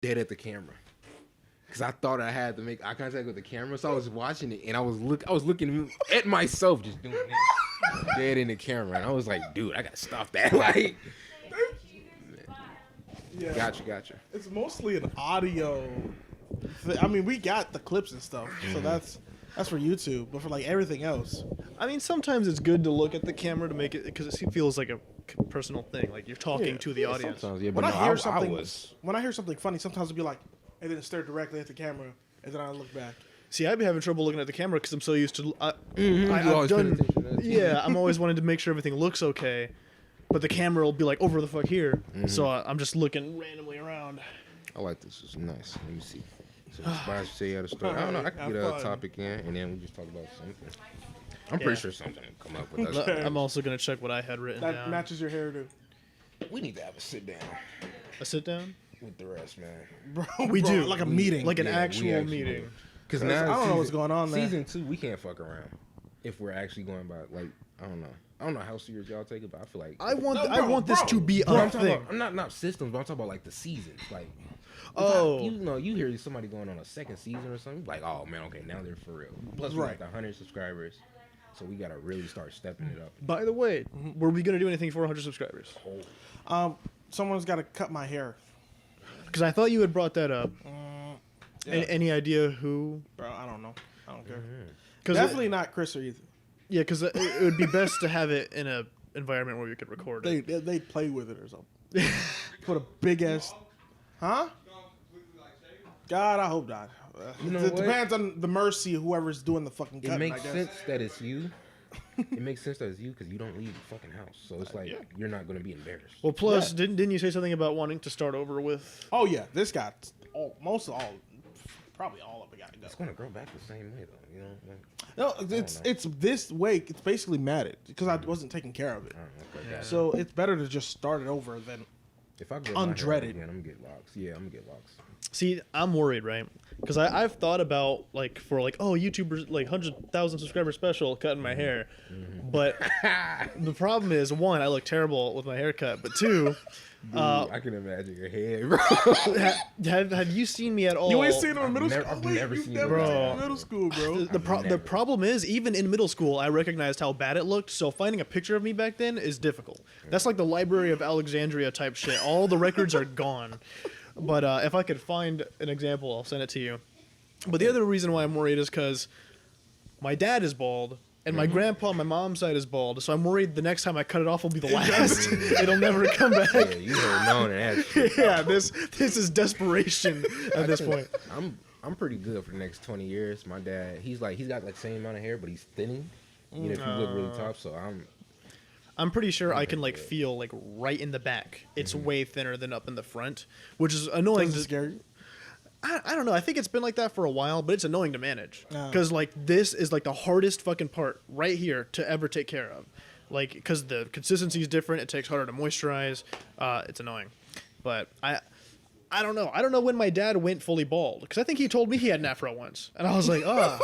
dead at the camera. Cause I thought I had to make eye contact with the camera, so I was watching it and I was looking at myself just doing this, dead in the camera, and I was like, dude, I gotta stop that. Like, Yeah. Gotcha. It's mostly an audio. I mean, we got the clips and stuff, so that's for YouTube. But for like everything else, I mean, sometimes it's good to look at the camera to make it because it feels like a personal thing, like you're talking to the audience. sometimes, yeah, when but I hear I something funny, sometimes I'll be like, and then stare directly at the camera, and then I look back. See, I'd be having trouble looking at the camera because I'm so used to. You I've always paying done. attention to that. Yeah, I'm always wanting to make sure everything looks okay, but the camera will be like over the fuck here, so I'm just looking randomly around. I like this. It's nice. Let me see. So inspired to say how to start. I don't know. I can get a topic in, and then we just talk about something. I'm pretty sure something will come up with us. I'm also gonna check what I had written That down. matches your hairdo, We need to have a sit down A sit down. with the rest, man. bro. We do like a meeting, like an Yeah, we actual actually meeting. do. Because I now don't know what's going on there. Season 2, we can't fuck around. If we're actually going by like, I don't know how serious y'all take it, but I feel like I want bro, this to be But a I'm talking thing. about, I'm not systems, but I'm talking about like the seasons. Like, Oh. you hear somebody going on a second season or something, like, oh man, okay, now they're for real. Plus, we got the 100 subscribers, so we gotta really start stepping it up. By the way, were we gonna do anything for 100 subscribers? Someone's got to cut my hair, Because I thought you had brought that up. yeah. Any idea who? bro. I don't know. I don't care. Cause Definitely not Chris or Ethan. Yeah, because it would be best to have it in a environment where we could record it. They play with it or something. Put a big ass, huh? God, I hope not. You know it what? depends on the mercy of whoever's doing the fucking cutting. It makes I guess. sense that it's you. It makes sense that it's you because you don't leave the fucking house, so it's like you're not gonna be embarrassed. Well, plus, Yeah. didn't you say something about wanting to start over with? Oh yeah, this got probably all of it got to go. It's gonna grow back the same way though, you know. Like, No, it's this way. It's basically matted because I wasn't taking care of it. okay, got it. So it's better to just start it over than. If I grow my hair Undreaded. again, I'm gonna get locks. Yeah, I'm gonna get locks. See, I'm worried, right? Because I've thought about for YouTubers like 100,000 subscriber special cutting my hair, but the problem is one, I look terrible with my haircut, but two, Dude, I can imagine your head, bro. have you seen me at all? You ain't seen him in middle never- school. I've Wait, never you've seen never him. seen him Bro. in middle school, bro. The problem is, even in middle school, I recognized how bad it looked. So finding a picture of me back then is difficult. That's like the Library of Alexandria type shit. All the records are gone. But if I could find an example, I'll send it to you. But the other reason why I'm worried is because my dad is bald, and my grandpa on my mom's side is bald. So I'm worried the next time I cut it off will be the last. It'll never come back. Yeah, you heard known that shit. Yeah, this is desperation at this point. I'm pretty good for the next 20 years. My dad, he's got like the same amount of hair, but he's thinning. You know, if you look really tough, so I'm pretty sure I can feel right in the back. It's way thinner than up in the front, which is annoying. Does it scare you? I don't know. I think it's been like that for a while, but it's annoying to manage Oh. because this is the hardest fucking part right here to ever take care of. Because the consistency is different. It takes harder to moisturize. It's annoying, but I don't know. I don't know when my dad went fully bald because I think he told me he had an afro once, and I was like, oh.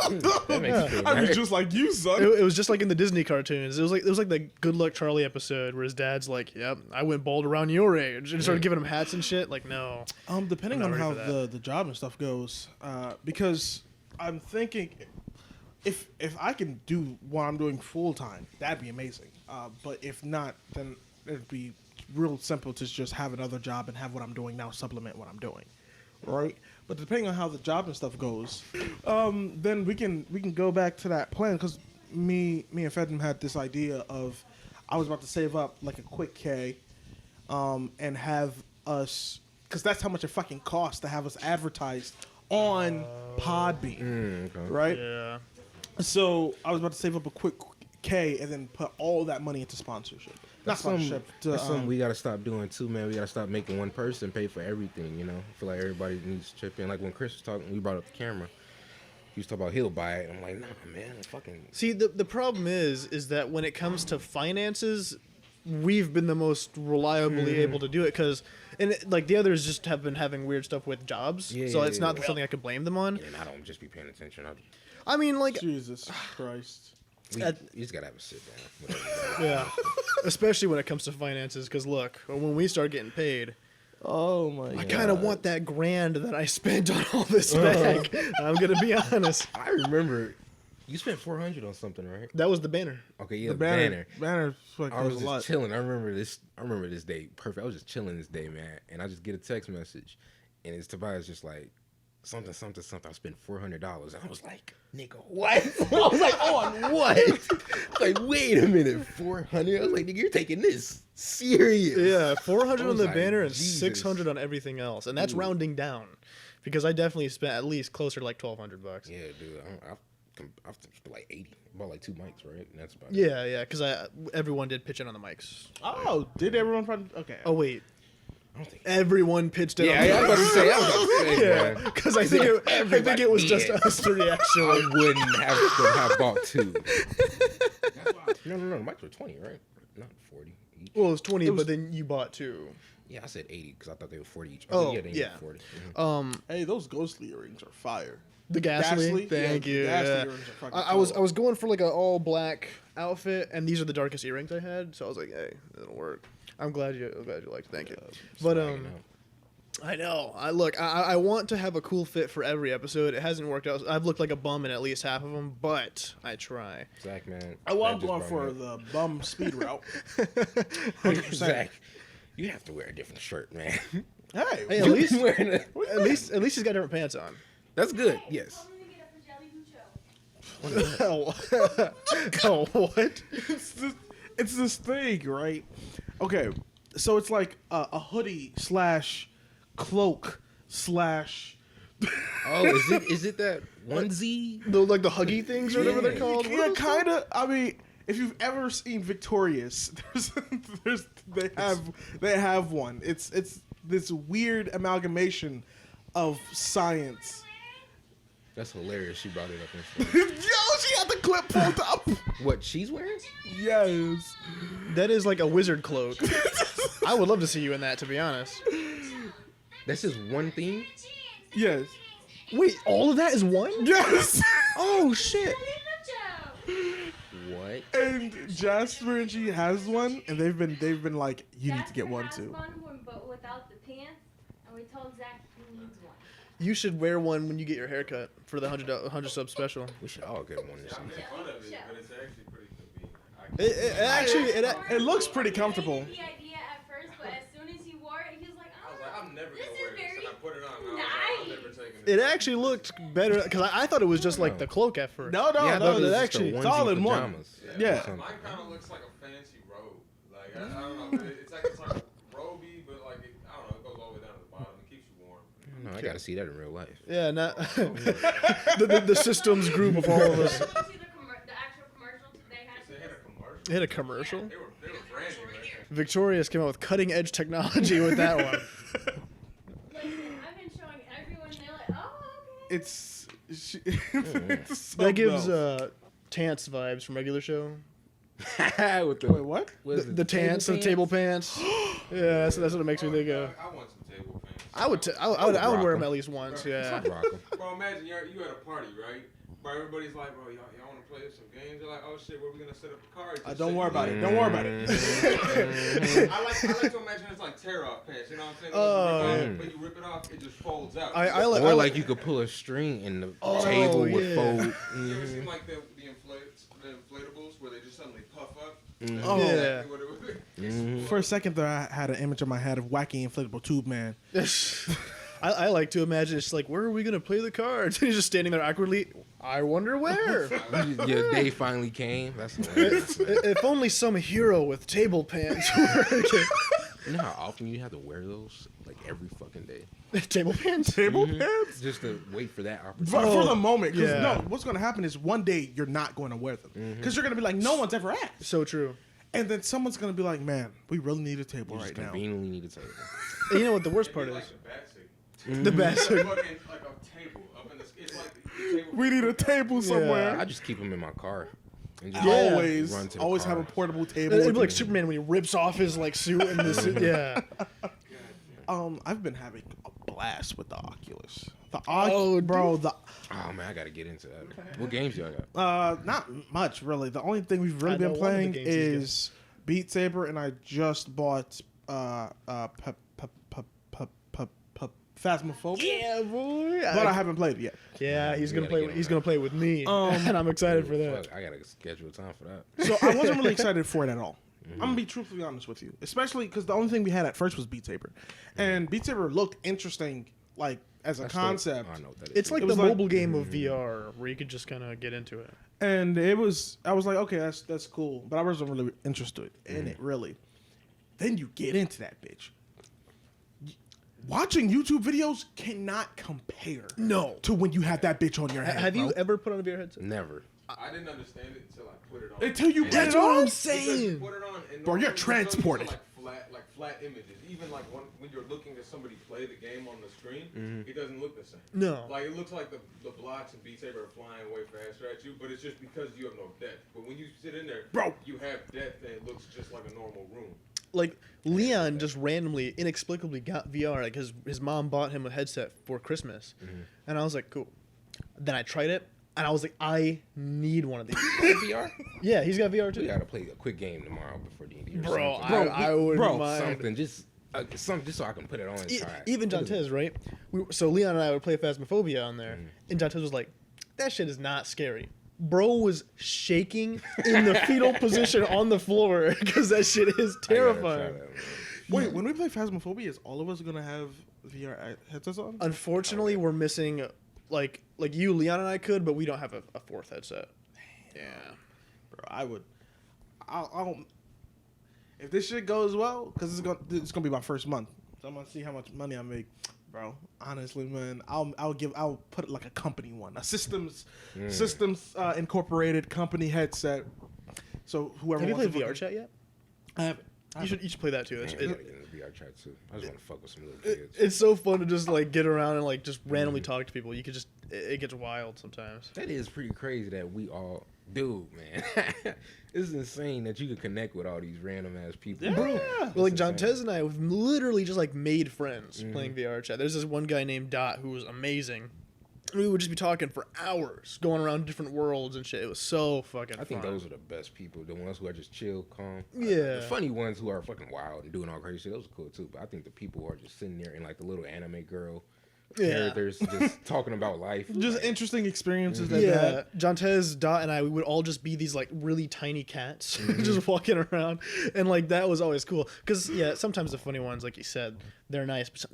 that makes me feel I was bad. just like you, son. It was just like in the Disney cartoons. It was like the Good Luck Charlie episode where his dad's like, "Yep, I went bald around your age," and started giving him hats and shit. Like, no. Depending I'm on not how ready for the job and stuff goes, because I'm thinking if I can do what I'm doing full time, that'd be amazing. But if not, then it'd be real simple to just have another job and have what I'm doing now supplement what I'm doing, right? But depending on how the job and stuff goes, then we can go back to that plan because me and Fedem had this idea of I was about to save up like a quick K, and have us because that's how much it fucking costs to have us advertised on Podbean, Okay. right? Yeah. So I was about to save up a quick K and then put all that money into sponsorship. Not That's something, sponsorship. that's something we gotta stop doing too, man. We gotta stop making one person pay for everything, you know? I feel like everybody needs to chip in. Like when Chris was talking, we brought up the camera. He was talking about he'll buy it. I'm like, nah, man, fucking. See, the problem is that when it comes to finances, we've been the most reliably able to do it because, the others just have been having weird stuff with jobs. Yeah, so yeah, it's yeah. not something I could blame them on. And I don't just be paying attention. I mean, Jesus Christ. We just gotta have a sit down. Whatever. yeah, especially when it comes to finances. Because look, when we start getting paid, Oh my I god. kind of want that grand that I spent on all this back. I'm gonna be honest. I remember you spent $400 on something, right? That was the banner. Okay, yeah, the the banner. banner. Banner I was a just lot. chilling. I remember this day perfect. I was just chilling this day, man, and I just get a text message, and it's Tobias just like something. I spent $400, and I was like, nigga, what? I was like, on what? Like, wait a minute, 400. I was like, nigga, you're taking this serious. Yeah, 400 I on was the like, banner and Jesus. 600 on everything else, and that's Dude. rounding down, because I definitely spent at least closer to like $1,200. Yeah, dude, I've spent like 80. I bought like 2 mics, right? And that's about it. Yeah, because everyone did pitch in on the mics. Oh, did everyone find? Okay. Oh wait, I don't think. everyone pitched in. Yeah, on I was the about to say. I was about to say, yeah, man. because I think it was just did. us three actually. I wouldn't have bought 2. No, the mics were 20, right? Not 40 each. Well, it was 20, It was- but then you bought 2. Yeah, I said 80 because I thought they were 40 each. Oh, yeah, they yeah. were 40. Mhm. Hey, those ghostly earrings are fire. The ghastly, Ghastly? thank Yeah, you. the ghastly Yeah. earrings are fucking I was cool. going for like an all black outfit, and these are the darkest earrings I had, so I was like, hey, it'll work. I'm glad you liked it. Thank you. But Swagging out. I know. I want to have a cool fit for every episode. It hasn't worked out. I've looked like a bum in at least half of them, but I try. Zach, man. I'm that just going brought for me the bum speed route. up. Zach, you have to wear a different shirt, man. Hey, Hey, at You've least been wearing a- at least he's got different pants on. That's good. Yes. Oh, oh, what? it's this thing, right? Okay, so it's like a hoodie / cloak / Oh, is it that onesie? Like the huggy things or whatever they're called. What are Yeah, those called? kind of. I mean, if you've ever seen Victorious, they have one. It's this weird amalgamation of science. That's hilarious. She brought it up. Yo, she had the clip pulled up. What she's wearing? Yes. That is like a wizard cloak. I would love to see you in that, to be honest. That's just one thing. Yes. Wait, all of that is one? Yes. Oh shit! What? And Jasper and she has one, and they've been like, you need to get one too. One, but without the pants, and we told Zach he needs one. You should wear one when you get your haircut for the 100 sub special. We should all get one. This Yeah, Fun of we it, should. but it's actually pretty convenient. It actually It looks pretty comfortable. The idea at first, but as soon as he wore it, he was like, I was like, "Oh, I'm never this gonna is wear this, very and I put it on. And I was like, I'm never taking it this. actually looked better because I thought it was just like the cloak at first. No, Yeah, I thought no, it was it just actually, a it's onesie all in one. pajamas. Yeah. Something. Mine kind of looks like a fancy robe. Like I don't know, it's like roby, but like I don't know, it goes all the way down to the bottom. It keeps you warm. No, I gotta see that in real life. Yeah, not the systems group of all of us. Did you see the actual commercial they had? They had a commercial. Hit a commercial. They were branding right there. Victorious came out with cutting edge technology with that one. Listen, I've been showing everyone. They're like, "Oh, okay." It's so That gives dope. Tants vibes from regular show. With the Wait, what? what is it, The Tants, the table pants. Yeah, that's what it makes me think of. I want some table fans. I would rock wear 'em. them at least once. Yeah. I'd rock 'em. Bro, imagine you at a party, right? Bro, everybody's like, bro, y'all want to play some games? You're like, oh shit, where we gonna set up the cards? Don't worry about it. Don't worry about it. I like to imagine it's like tear off pants. You know what I'm saying? Oh, When yeah. When you rip it off, it just folds out. I Or like like you could pull a string and the Oh, table would yeah. fold. You ever Mhm. seen like the inflatables where they just suddenly puff up? Mhm. Oh. Yeah. Exactly what it was. Mhm. For a second there, I had an image in my head of wacky inflatable tube man. I like to imagine it's like, where are we gonna play the cards? And he's just standing there awkwardly. I wonder where. Your day finally came. That's hilarious. man. If only some hero with table pants were You know how often you have to wear those? Like every fucking day. table pants. Table Mhm. pants? Just to wait for that For, opportunity. for the moment. Because yeah. no, what's going to happen is one day you're not going to wear them. Because you're going to be like, no one's ever asked. So true. And then someone's going to be like, man, we really need a table You just right now. conveniently need a table. And you know what the worst part It'd is? be like the bat signal. The best. It's fucking like a table up in the. It's like the table. We need a table somewhere. I just keep them in my car. And just Yeah. Always, the always have a car. portable table. It'd be with like you. Superman when he rips off his like suit and the suit. Yeah. I've been having a blast with the Oculus. Oh, bro, Oh man, I gotta get into that. What games y'all got? not much really. The only thing we've really I know been one of the playing games he's is Beat Saber, and I just bought Phasmophobia. Yeah, boy. But I haven't played it yet. Yeah, he's gonna gotta play. get He's on gonna play with me, and I'm excited for that. Fuck, I gotta schedule time for that. So I wasn't really excited for it at all. I'm gonna be truthfully honest with you, especially because the only thing we had at first was Beat Saber, and Beat Saber looked interesting, like as a That's concept. I know what that is. It's like It the was like- mobile game of VR where you could just kind of get into it. And I was like, okay, that's cool, but I wasn't really interested in it really. Then you get into that bitch. Watching YouTube videos cannot compare. No. To when you have that bitch on your head. Have you bro. ever put on a VR headset? Never. I didn't understand it until I put it on. Until you And put That's it what on? I'm saying. Put it on, and Bro, you're normally it's only transported. Like flat images. Even like when you're looking at somebody play the game on the screen, it doesn't look the same. No. Like it looks like the blocks in Beat Saber are flying way faster at you, but it's just because you have no depth. But when you sit in there, Bro. you have depth and it looks just like a normal room. Like Leon just randomly, inexplicably got VR. Like his mom bought him a headset for Christmas, and I was like, cool. Then I tried it, and I was like, I need one of these. VR? Yeah, he's got VR We too. gotta play a quick game tomorrow before D&D. Or Bro, something. I wouldn't bro, mind. something just so I can put it on and try it. Even Jantez, right? So Leon and I would play Phasmophobia on there, and Jantez was like, that shit is not scary. Bro was shaking in the fetal position on the floor because that shit is I gotta try terrifying. that, man. Wait, when we play Phasmophobia, is all of us gonna have VR headsets on? Unfortunately, we're missing, like you, Leon and I could, but we don't have a fourth headset. Yeah. Bro, I'll if this shit goes well, because it's gonna be my first month, so I'm gonna see how much money I make, bro. Honestly, man, I'll put like a company one, a systems incorporated company headset. So whoever Have you wants played to VR chat yet? I haven't. You should play that too. Man, It's, I gotta get in the VR chat too. I just want to fuck with some little kids. it's so fun to just like get around and like just randomly talk to people. You could just it gets wild sometimes. That is pretty crazy that we all, dude, man. It's insane that you can connect with all these random ass people. Yeah. Bro, Well, like Jantez and I have literally just like made friends Mm-hmm. playing VR chat. There's this one guy named Dot who was amazing. We would just be talking for hours, going around different worlds and shit. It was so fucking I think fun. those are the best people. The ones who are just chill, calm. Yeah. The funny ones who are fucking wild and doing all crazy shit, those are cool too. But I think the people who are just sitting there and like the little anime girl characters just talking about life. Just like, interesting experiences that Yeah, Jantez, Dot, and I, we would all just be these like really tiny cats, just walking around, and like that was always cool. Cause yeah, sometimes the funny ones, like you said, they're nice, but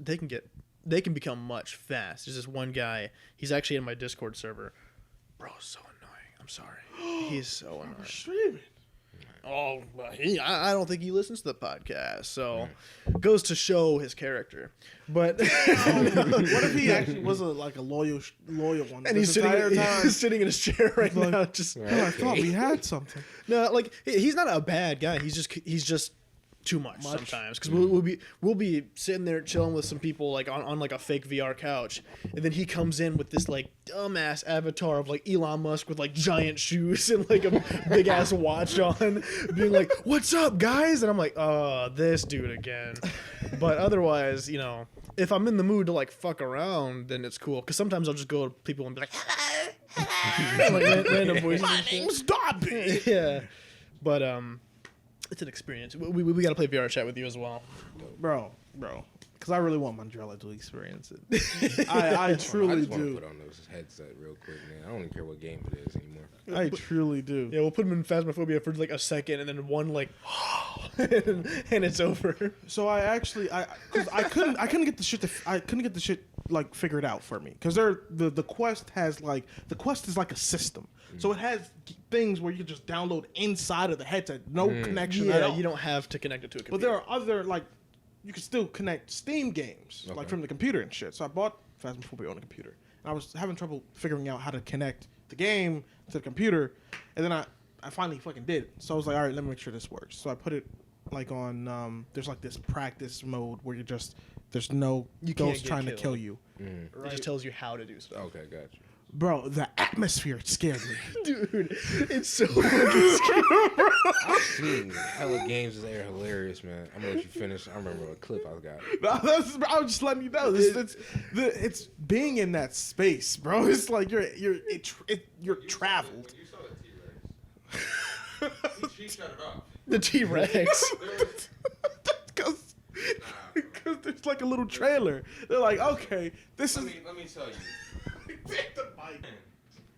they can become much fast. There's this one guy, he's actually in my Discord server. Bro, so annoying. I'm sorry, he's so annoying. streaming. Oh, well, I don't think he listens to the podcast, so goes to show his character. But What if he actually was like a loyal one? and he's this entire sitting, time? he's sitting in his chair right Like- now, just. Oh, I thought we had something. No, like he's not a bad guy. He's just too much sometimes because we'll be sitting there chilling with some people like on like a fake VR couch, and then he comes in with this like dumbass avatar of like Elon Musk with like giant shoes and like a big ass watch on, being like, "What's up, guys?" And I'm like, "Oh, this dude again." But otherwise, you know, if I'm in the mood to like fuck around, then it's cool. Because sometimes I'll just go to people and be like, "Hello," like random voices. My and shit. name's Dobby. Yeah, but it's an experience. We got to play VR chat with you as well. bro. Because I really want Mandrella to experience it. I I truly just want to do. put on those headset real quick, man. I don't even care what game it is anymore. I truly do. Yeah, we'll put him in Phasmophobia for like a second, and then one like, and it's over. So I actually, because I couldn't get the shit like figured out for me. Because the quest has like the quest is like a system. So it has things where you can just download inside of the headset, no connection at Yeah, all. you don't have to connect it to a But computer. there are other like you can still connect Steam games like Okay. from the computer and shit. So I bought Phasmophobia on the computer, and I was having trouble figuring out how to connect the game to the computer, and then I finally fucking did. So I was like, all right, let me make sure this works. So I put it like on there's like this practice mode where there's no You can't ghost get trying to killed. kill you. It just tells you how to do stuff. Okay, got you. Bro, the atmosphere scared me. Dude, it's so fucking scary. I've seen hella games that are hilarious, man. I'm gonna let you finish. I remember a clip I got. I was just letting you know. It's being in that space, bro. It's like you're traveled. When you saw the T-Rex, she shut it off. The T-Rex. Cause, Because there's like a little trailer. They're like, okay, this is. Let me tell you. Take the mic.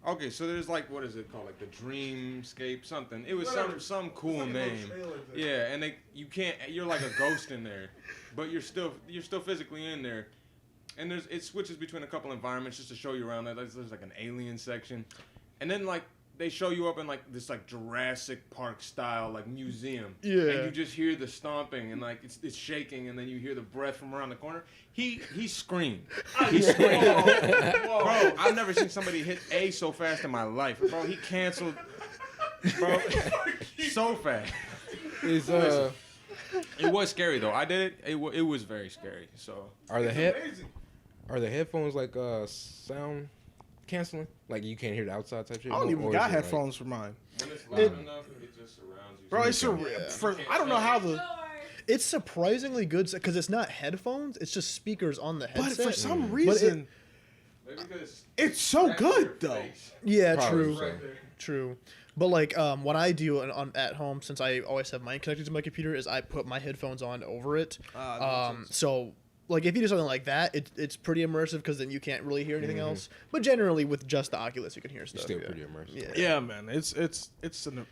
Okay, so there's like, what is it called? Like the Dreamscape something. It was Whatever. some cool It's like a little name. trailer thing. Yeah, and you're like a ghost in there, but you're still physically in there. And it switches between a couple environments just to show you around. There's like an alien section, and then like they show you up in like this like Jurassic Park style like museum. Yeah. And you just hear the stomping and like it's shaking, and then you hear the breath from around the corner. He screamed. He screamed. Bro, I've never seen somebody hit A so fast in my life. Bro, he canceled. Bro, so fast. Is It was scary though. I did it. It was very scary. So are the headphones like sound canceling? Like you can't hear the outside type shit? I don't even Or is got it, like- headphones for mine. when it's loud enough, it just surrounds you. Bro, it's I don't know how the. Door. It's surprisingly good because it's not headphones; it's just speakers on the But headset. for some But reason, Maybe because it's so right in your good though. face. yeah, Probably true, so. true. But like what I do at home, since I always have mine connected to my computer, is I put my headphones on over it. That makes sense. So like if you do something like that, it's pretty immersive because then you can't really hear anything else. But generally, with just the Oculus, you can hear stuff. Still yeah. pretty immersive. Yeah. Yeah, man, it's an.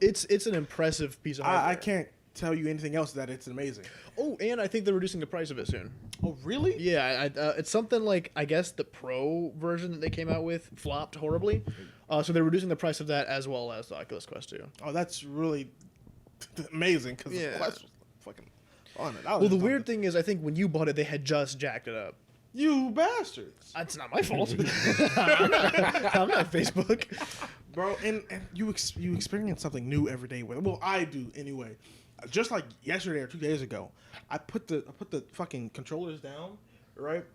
It's an impressive piece of hardware. I can't tell you anything else that it's amazing. Oh, and I think they're reducing the price of it soon. Oh, really? Yeah, it's something like I guess the Pro version that they came out with flopped horribly, so they're reducing the price of that as well as the Oculus Quest 2. Oh, that's really amazing because Yeah. the Quest was fucking on it. Well, the weird thing is, I think when you bought it, they had just jacked it up. You bastards, That's not my fault. I'm not Facebook. bro, and you experience something new every day with it. Well, I do anyway. Just like yesterday or 2 days ago, I put the fucking controllers down, right?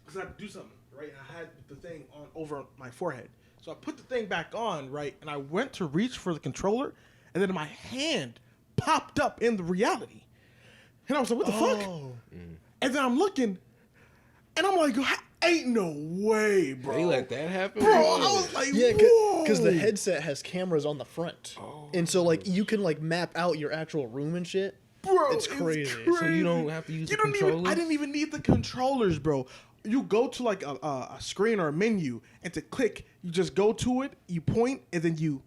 Because I had to do something, right? And I had the thing on over my forehead, so I put the thing back on, right? And I went to reach for the controller, and then my hand popped up in the reality, and I was like, "What the fuck?" And then I'm looking, and I'm like, "Ain't no way, bro!" They let that happen? Bro, I was like, Yeah, "Whoa!" because the headset has cameras on the front, and so like you can like map out your actual room and shit. Bro, It's crazy. So you don't have to use the I controllers? didn't even need the controllers, bro. You go to like a screen or a menu, and to click, you just go to it, you point, and then you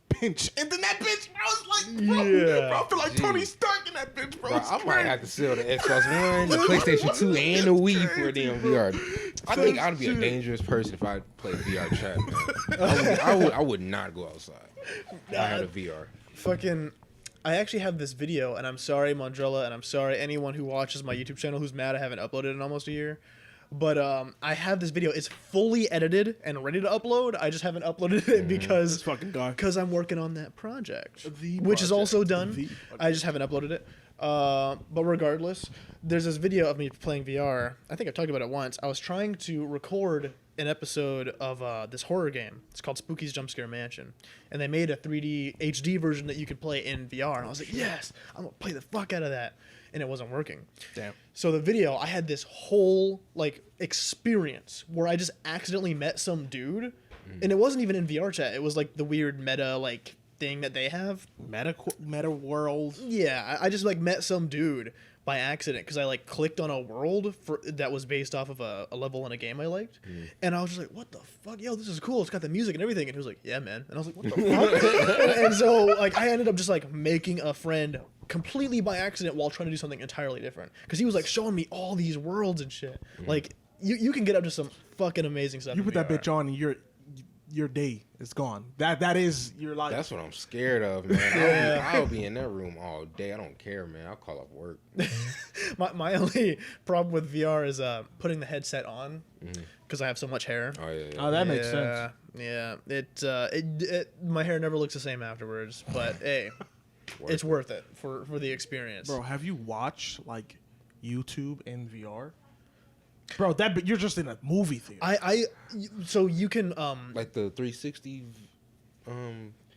pinch, and then that bitch, I was like, bro, Yeah. bro, I feel like Tony Jeez. Stark in that bitch, bro. Bro, It's I might crazy. have to sell the Xbox One, the PlayStation 2, and the Wii for a damn VR. I think I'd be a dangerous person if I played VR chat, man. I would not go outside if I had a VR. Fucking, I actually have this video, and I'm sorry, Mondrella, and I'm sorry anyone who watches my YouTube channel who's mad I haven't uploaded in almost a year. But I have this video. It's fully edited and ready to upload. I just haven't uploaded it This fucking guy. because I'm working on that project, The which is project. also done. The I just haven't uploaded it. But regardless, there's this video of me playing VR. I think I've talked about it once. I was trying to record an episode of this horror game. It's called Spooky's Jump Scare Mansion, and they made a 3D HD version that you could play in VR. And I was like, yes, I'm gonna play the fuck out of that. And it wasn't working. Damn. So the video, I had this whole like experience where I just accidentally met some dude, and it wasn't even in VR chat. It was like the weird meta like thing that they have. Meta world. Yeah, I just like met some dude by accident because I like clicked on a world that was based off of a level in a game I liked, and I was just like, "What the fuck, yo, this is cool. It's got the music and everything." And he was like, "Yeah, man," and I was like, "What the fuck?" and so like I ended up just like making a friend completely by accident while trying to do something entirely different because he was like showing me all these worlds and shit. Like you can get up to some fucking amazing stuff. You in put that VR. bitch on, and your day is gone. That is your life. That's what I'm scared of, man. I'll be in that room all day. I don't care, man. I'll call up work. My only problem with VR is putting the headset on because I have so much hair. Oh, yeah. Oh, that makes sense. Yeah, my hair never looks the same afterwards, but hey, it's worth it for the experience. Bro, have you watched like YouTube in VR? Bro, you're just in a movie theater. So you can Like the 360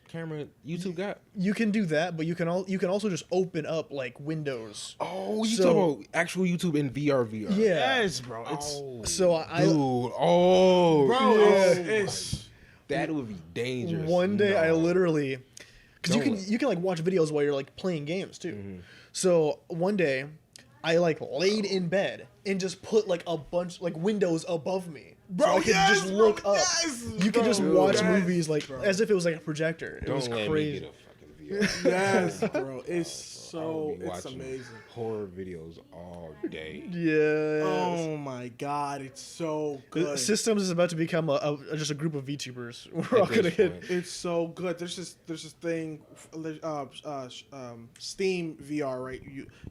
camera YouTube got? you can do that, but you can also just open up like windows. Oh, you So- talking about actual YouTube in VR? Yeah. Yes, bro. It's Oh, So I dude. Oh, bro. Yeah. It's that would be dangerous. one day I No. literally because Don't. you can like watch videos while you're like playing games too. So one day I like laid in bed and just put like a bunch like windows above me, Bro, so I could yes, just look bro, up. yes, You could just bro, watch yes, movies like bro. as if it was like a projector. It was Don't let crazy. me get a fucking VR. Yes, bro. It's I will be it's watching amazing. horror videos all day. Yeah. Oh my god, it's so good. Systems is about to become just a group of VTubers. We're all At gonna this hit. point. It's so good. There's this thing, Steam VR, right?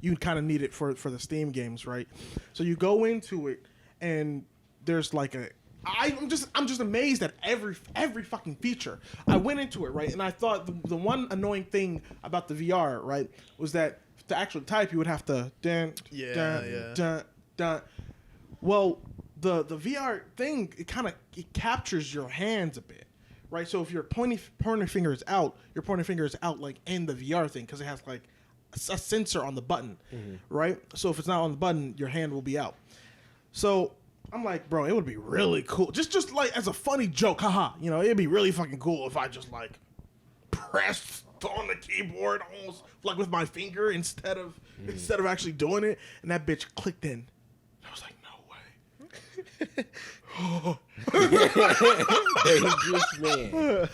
You kind of need it for the Steam games, right? So you go into it, and there's like I'm just amazed at every fucking feature. I went into it, right, and I thought the one annoying thing about the VR, right, was that to actually type you would have to dun. Well, the VR thing, it captures your hands a bit, right? So if your pointing finger is out, your pointing finger is out like in the VR thing because it has like a sensor on the button, right? So if it's not on the button, your hand will be out. So I'm like, bro, it would be really cool, just like as a funny joke, haha. You know, it'd be really fucking cool if I just like pressed on the keyboard almost like with my finger instead of actually doing it, and that bitch clicked in. I was like, no way. Dangerous man.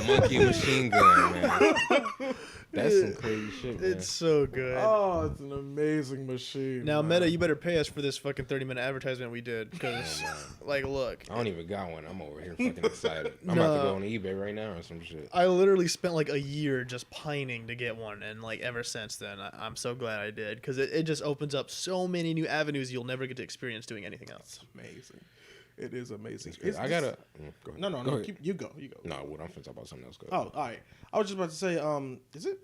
Monkey machine gun, man. That's some crazy shit, man. It's so good. Oh, it's an amazing machine. Now, man. Meta, you better pay us for this fucking 30-minute advertisement we did, because, like, look, I don't even got one. I'm over here fucking excited. I'm about to go on eBay right now or some shit. I literally spent like a year just pining to get one, and like ever since then, I'm so glad I did, because it just opens up so many new avenues you'll never get to experience doing anything else. Amazing. It is amazing. I gotta. Go ahead. No. Go ahead. You go. No, what I'm finna talk about something else. Go Oh, ahead. all right. I was just about to say, is it?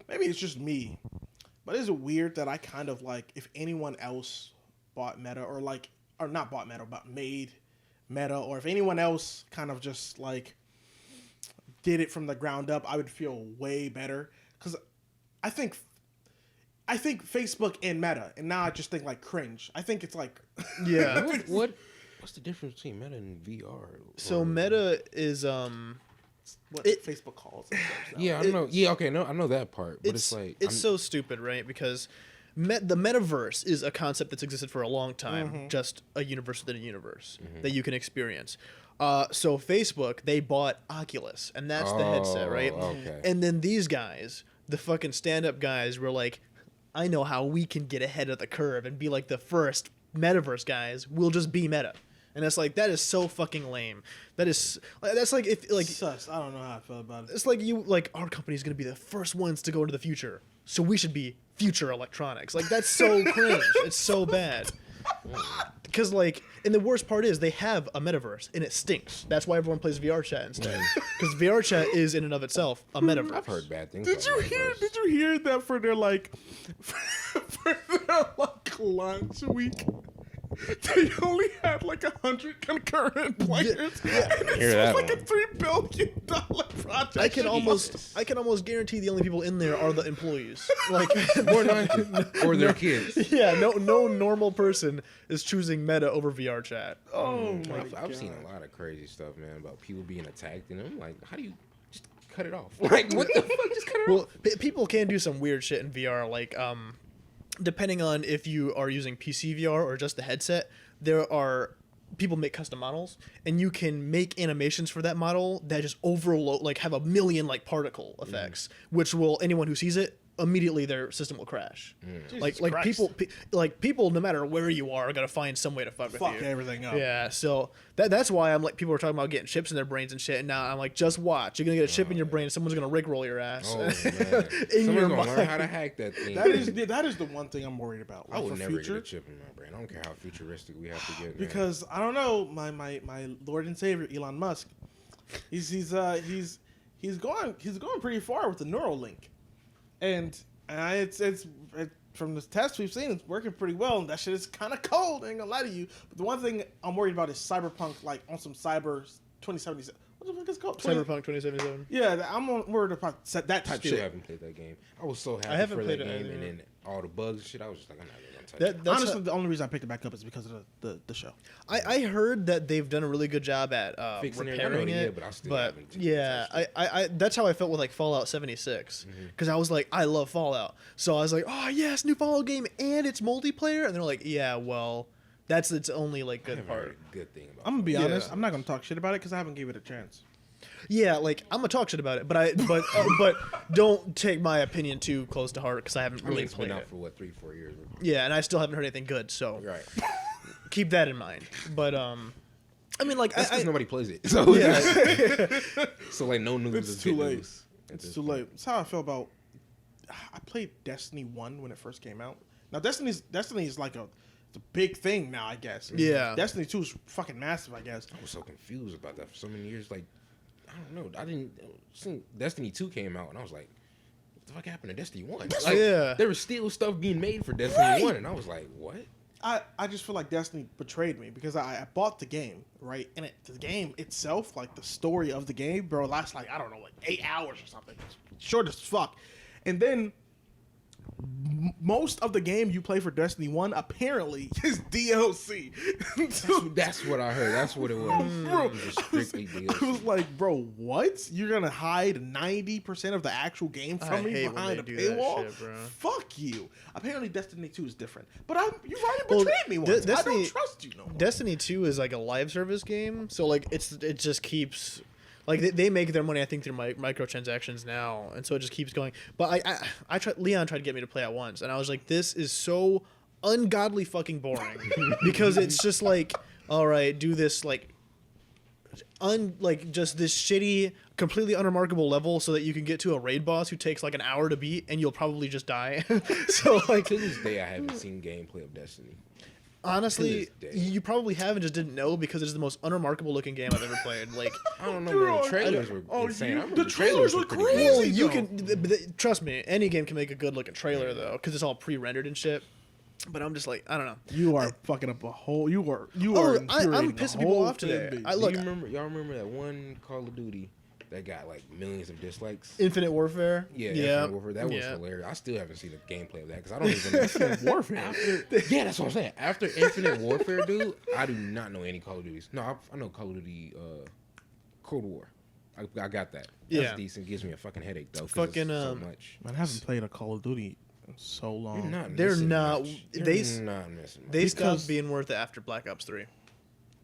Maybe it's just me, but is it weird that I kind of like if anyone else bought Meta or not bought Meta but made Meta, or if anyone else kind of just like did it from the ground up, I would feel way better because I think Facebook and Meta, and now I just think like cringe. I think it's like Yeah. What's the difference between Meta and VR? So Meta is what Facebook calls themselves now. Yeah, I know. Yeah, okay, no, I know that part, but it's like it's so stupid, right? Because the metaverse is a concept that's existed for a long time, just a universe within a universe that you can experience. So Facebook, they bought Oculus, and that's the headset, right? Okay. And then these guys, the fucking stand-up guys, were like, I know how we can get ahead of the curve and be like the first metaverse guys. We'll just be Meta. And it's like, that is so fucking lame. That's like if like Sus. I don't know how I feel about it. it's like our company's gonna be the first ones to go into the future, so we should be future electronics. Like, that's so cringe. It's so bad. Because like, and the worst part is they have a metaverse and it stinks. That's why everyone plays VR chat instead. Because VR chat is in and of itself a metaverse. I've heard bad things. Did you hear that for their like for their like launch week? They only had like 100 concurrent players. And Hear this that was like a one. $3 billion project. I can almost guarantee the only people in there are the employees. Like, or their kids. yeah, no normal person is choosing Meta over VR chat. Oh my I've seen a lot of crazy stuff, man, about people being attacked, and I'm like, how do you just cut it off? Like, what the fuck? Just cut it off. Well, people can do some weird shit in VR, like depending on if you are using PC VR or just the headset, there are people make custom models, and you can make animations for that model that just overload, like have a million like particle effects, which will anyone who sees it immediately their system will crash. Like people, no matter where you are gonna find some way to fuck with you. everything up. Yeah, so that's why I'm like, people are talking about getting chips in their brains and shit, and now I'm like, just watch, you're gonna get a chip in your brain and someone's gonna rickroll your ass. Oh man, in someone's your gonna mind. learn how to hack that thing. That is the one thing I'm worried about. I Like, would for never future, get a chip in my brain. I don't care how futuristic we have to get. Man. because I don't know, my Lord and Savior Elon Musk, he's going pretty far with the Neuralink, and it's from the tests we've seen, it's working pretty well, and that shit is kind of cold. I ain't gonna lie to you. But the one thing I'm worried about is Cyberpunk, like on some Cyber 2077. What the fuck is it called? Cyberpunk 2077. Yeah, I'm worried about that type Still shit. haven't played that game. I was so happy haven't for that played it game, either. and then all the bugs and shit. I was just like, I'm not even gonna touch it. That's Honestly, the only reason I picked it back up is because of the show. I heard that they've done a really good job at Fixing it, I know repairing they it, did, but I still haven't yeah, touched it. I that's how I felt with like Fallout 76 because I was like, I love Fallout, so I was like, oh yes, new Fallout game and it's multiplayer, and they're like, yeah, well, that's its only like I good haven't heard part. a good thing about. I'm gonna be Yeah. honest. I'm not gonna talk shit about it because I haven't gave it a chance. Yeah, like I'm gonna talk shit about it, but don't take my opinion too close to heart because I haven't I mean, really it's been played out it. for what 3-4 years. Yeah, and I still haven't heard anything good, so Right. keep that in mind. But I mean, like That's because I nobody plays it. So yeah. so like no news It's is too good late. news at It's this too point. late. It's how I feel about. I played Destiny 1 when it first came out. Now Destiny is like it's a big thing now, I guess. Yeah. Destiny 2 is fucking massive, I guess. I was so confused about that for so many years. Like, I don't know. I didn't see Destiny 2 came out, and I was like, what the fuck happened to Destiny 1? Like, Yeah. there was still stuff being made for Destiny Right. 1, and I was like, what? I just feel like Destiny betrayed me because I bought the game, right? And the game itself, like the story of the game, bro, lasts like, I don't know, like 8 hours or something. It's short as fuck. And then most of the game you play for Destiny 1 apparently is DLC. That's what I heard. That's what it was. Bro, It was just strictly I DLC. was like, bro, what? You're gonna hide 90% of the actual game I from me hate when behind a they do that paywall? shit, bro. Fuck you. Apparently, Destiny 2 is different. But you already Well, betrayed me once. I Destiny- don't trust you no more. Destiny 2 is like a live service game, so like it just keeps like they make their money I think through microtransactions now, and so it just keeps going. But I tried, Leon tried to get me to play it once, and I was like, this is so ungodly fucking boring because it's just like, all right, do this like like just this shitty, completely unremarkable level so that you can get to a raid boss who takes like an hour to beat, and you'll probably just die. So like To this day, I haven't seen gameplay of Destiny. honestly, to this day. you probably have and just didn't know because it's the most unremarkable looking game I've ever played. Like, I don't know, bro. The Dude, trailers were insane. I remember the trailers were pretty crazy. good. well, you though. can trust me. Any game can make a good looking trailer though, because it's all pre-rendered and shit. But I'm just like, I don't know. You are fucking up a whole. You are. I'm infuriating pissing the people whole off today. fan base. I look, Y'all remember that one Call of Duty that got like millions of dislikes? Infinite Warfare. Yeah, yeah, Infinite Warfare. That was yeah. hilarious. I still haven't seen the gameplay of that because I don't even know. Warfare. Yeah, that's what I'm saying. After Infinite Warfare, dude, I do not know any Call of Duties. No, I know Call of Duty Cold War. I got that. That's Yeah. decent. Gives me a fucking headache though. 'cause Fucking, it's so much. Man, I haven't played a Call of Duty in so long. You're not They're missing not- much. they You're s- not missing much. They Because- stopped being worth it after Black Ops 3.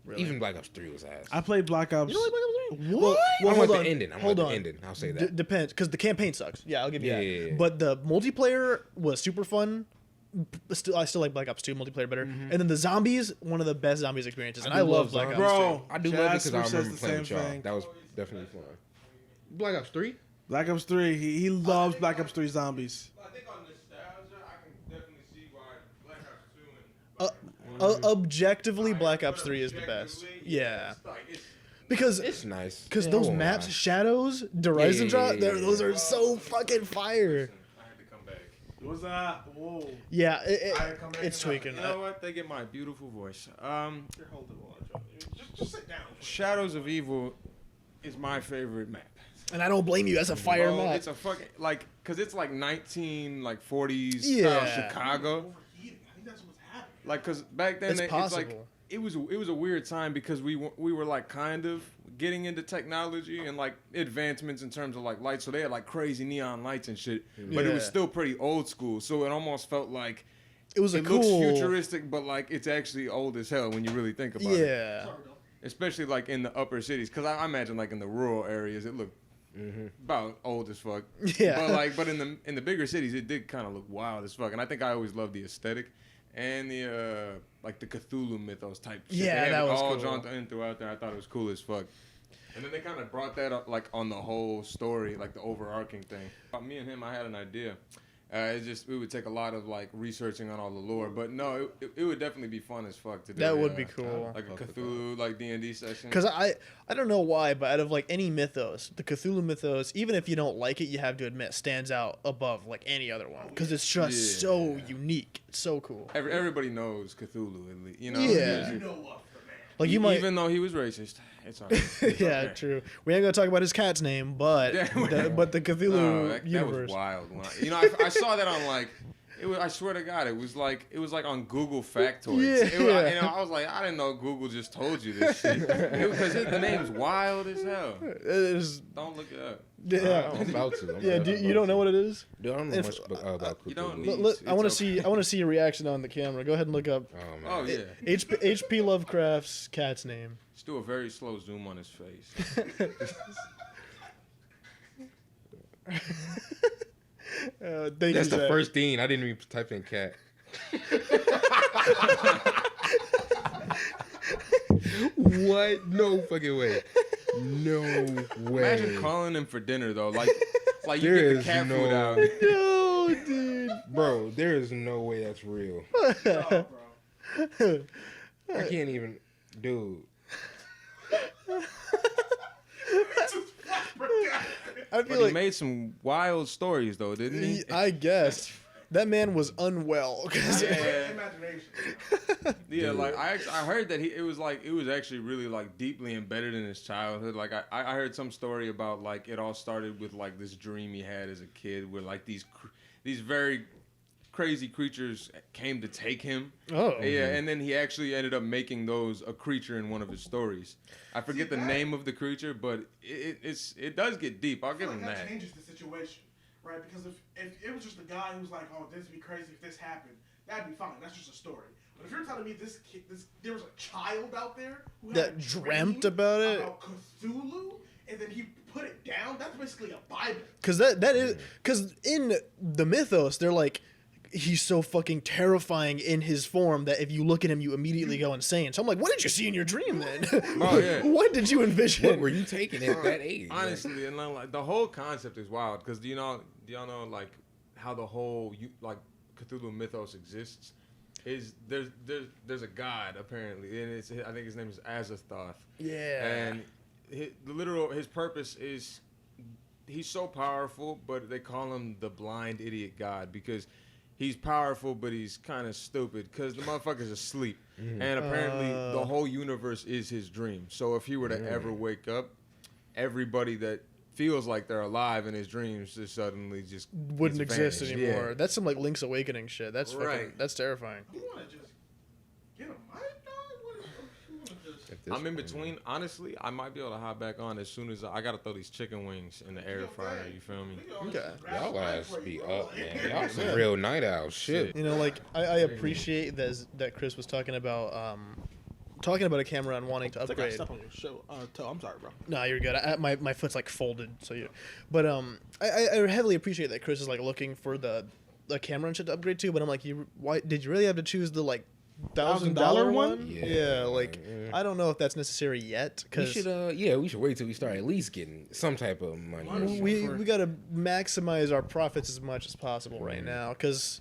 Really. Even Black Ops 3 was ass. I played Black Ops. You don't like Black Ops 3? What? Well, I'm hold like on. the ending. I'm hold like on. the ending. I'll say that. Depends, because the campaign sucks. Yeah, I'll give you Yeah, that. yeah, yeah. But the multiplayer was super fun. I still like Black Ops 2 multiplayer better. And then the zombies, one of the best zombies experiences. And I, love Black Ops 2. Bro, I do love it because I Jasper says remember the playing same with y'all. thing. That was definitely fun. Black Ops 3? Black Ops 3. He loves Black Ops 3 zombies. I think on nostalgia, I can definitely see why Black Ops 2 and Objectively, Black Ops 3 is the best. Yeah. it's like it's Because It's nice. Because Yeah, I those won't maps, lie. Shadows, Horizon yeah, Drop, yeah, they're- yeah, those yeah. are so fucking fire. I had to come back. What's that? Whoa. Yeah, I come back it's and I- tweaking. You know what? They get my beautiful voice. Just sit down. Shadows of Evil is my favorite map. And I don't blame you. That's a fire Bro, map. It's a fucking like, cause it's like 40s Yeah. style Chicago. I think that's what's happening. Like, cause back then It's it's like possible. it was a weird time because we were like kind of getting into technology and like advancements in terms of like lights. So they had like crazy neon lights and shit, but it was Yeah. still pretty old school. So it almost felt like It was a it cool. looks futuristic, but like it's actually old as hell when you really think about it. Yeah. Especially like in the upper cities, because I imagine like in the rural areas it looked about old as fuck. Yeah. But in the bigger cities it did kind of look wild as fuck. And I think I always loved the aesthetic and the like the Cthulhu mythos type shit. Yeah, They had that it was all cool. drawn in throughout there. I thought it was cool as fuck. And then they kind of brought that up like on the whole story, like the overarching thing. Me and him, I had an idea. It would take a lot of like researching on all the lore, but no, it would definitely be fun as fuck to do. That would be cool. Like a Cthulhu, like D&D session. Because I don't know why, but out of like any mythos, the Cthulhu mythos, even if you don't like it, you have to admit, stands out above like any other one. Because it's just so unique. It's so cool. Everybody knows Cthulhu, at least, you know. Yeah. You know what, man. Like you might, even though he was racist, it's all right. yeah, okay. true. We ain't gonna talk about his cat's name, but Yeah, the Cthulhu Oh, that universe. was wild. You know, I saw that on like, I swear to God, it was like on Google Factoids. Yeah. I was like, I didn't know Google just told you this shit because the name's wild as hell. It is, Don't look it up. yeah, I'm about to. yeah. You don't know what it is? Dude, I don't know If- much about You don't Cthulhu. need- I want to It's see. I want to see your reaction on the camera. Go ahead and look up Oh, man. Oh yeah. H.P. Lovecraft's cat's name. Just do a very slow zoom on his face. Thank That's you, the Zach. first thing. I didn't even type in cat. What? No fucking way. No way. Imagine calling him for dinner though, like you There get the is cat no- food out. No, dude. Bro, there is no way that's real. Oh, bro. I can't even. Dude. I But feel he like made some wild stories though, didn't he? I guess that man was unwell. 'Cause- Yeah. Imagination. Yeah, Dude. like I heard that it was actually really like deeply embedded in his childhood. Like I heard some story about like it all started with like this dream he had as a kid where like these very crazy creatures came to take him. Oh. Yeah, and then he actually ended up making those a creature in one of his stories. I forget the name of the creature, but it does get deep. I'll give him that that. changes the situation, right? Because if it was just a guy who was like, "Oh, this would be crazy if this happened," that'd be fine. That's just a story. But if you're telling me there was a child out there who That had a dreamt dream about it? about Cthulhu, and then he put it down, that's basically a Bible. Because that is because in the mythos they're like he's so fucking terrifying in his form that if you look at him you immediately go insane. So I'm like, what did you see in your dream then? Oh, yeah. What did you envision? What were you taking at that age? Honestly, and then, like the whole concept is wild because do y'all know like how the whole like Cthulhu mythos exists? Is there's a god apparently, and I think his name is Azathoth. Yeah. And his purpose is he's so powerful, but they call him the blind idiot god because he's powerful, but he's kind of stupid because the motherfucker's asleep. And apparently the whole universe is his dream. So if he were to ever wake up, everybody that feels like they're alive in his dreams just suddenly just Wouldn't gets exist vanished. anymore. Yeah. That's some like Link's Awakening shit. That's fucking, Right. that's terrifying. You want to just get a mic, dog? You want to just... At this I'm in point. between. Honestly, I might be able to hop back on as soon as I gotta throw these chicken wings in the air fryer. You feel me? Okay. Y'all ass be up, man. Y'all some real night owl shit. You know, like I appreciate that Chris was talking about a camera and wanting to I think I upgrade. stepped on your show. Toe. I'm sorry, bro. No, you're good. My foot's like folded, so you. But I heavily appreciate that Chris is like looking for the camera and shit to upgrade to. But I'm like, why did you really have to choose the like $1,000 one? Yeah. Like I don't know if that's necessary yet We because should, we should wait till we start at least getting some type of money. we gotta maximize our profits as much as possible right Mhm. now because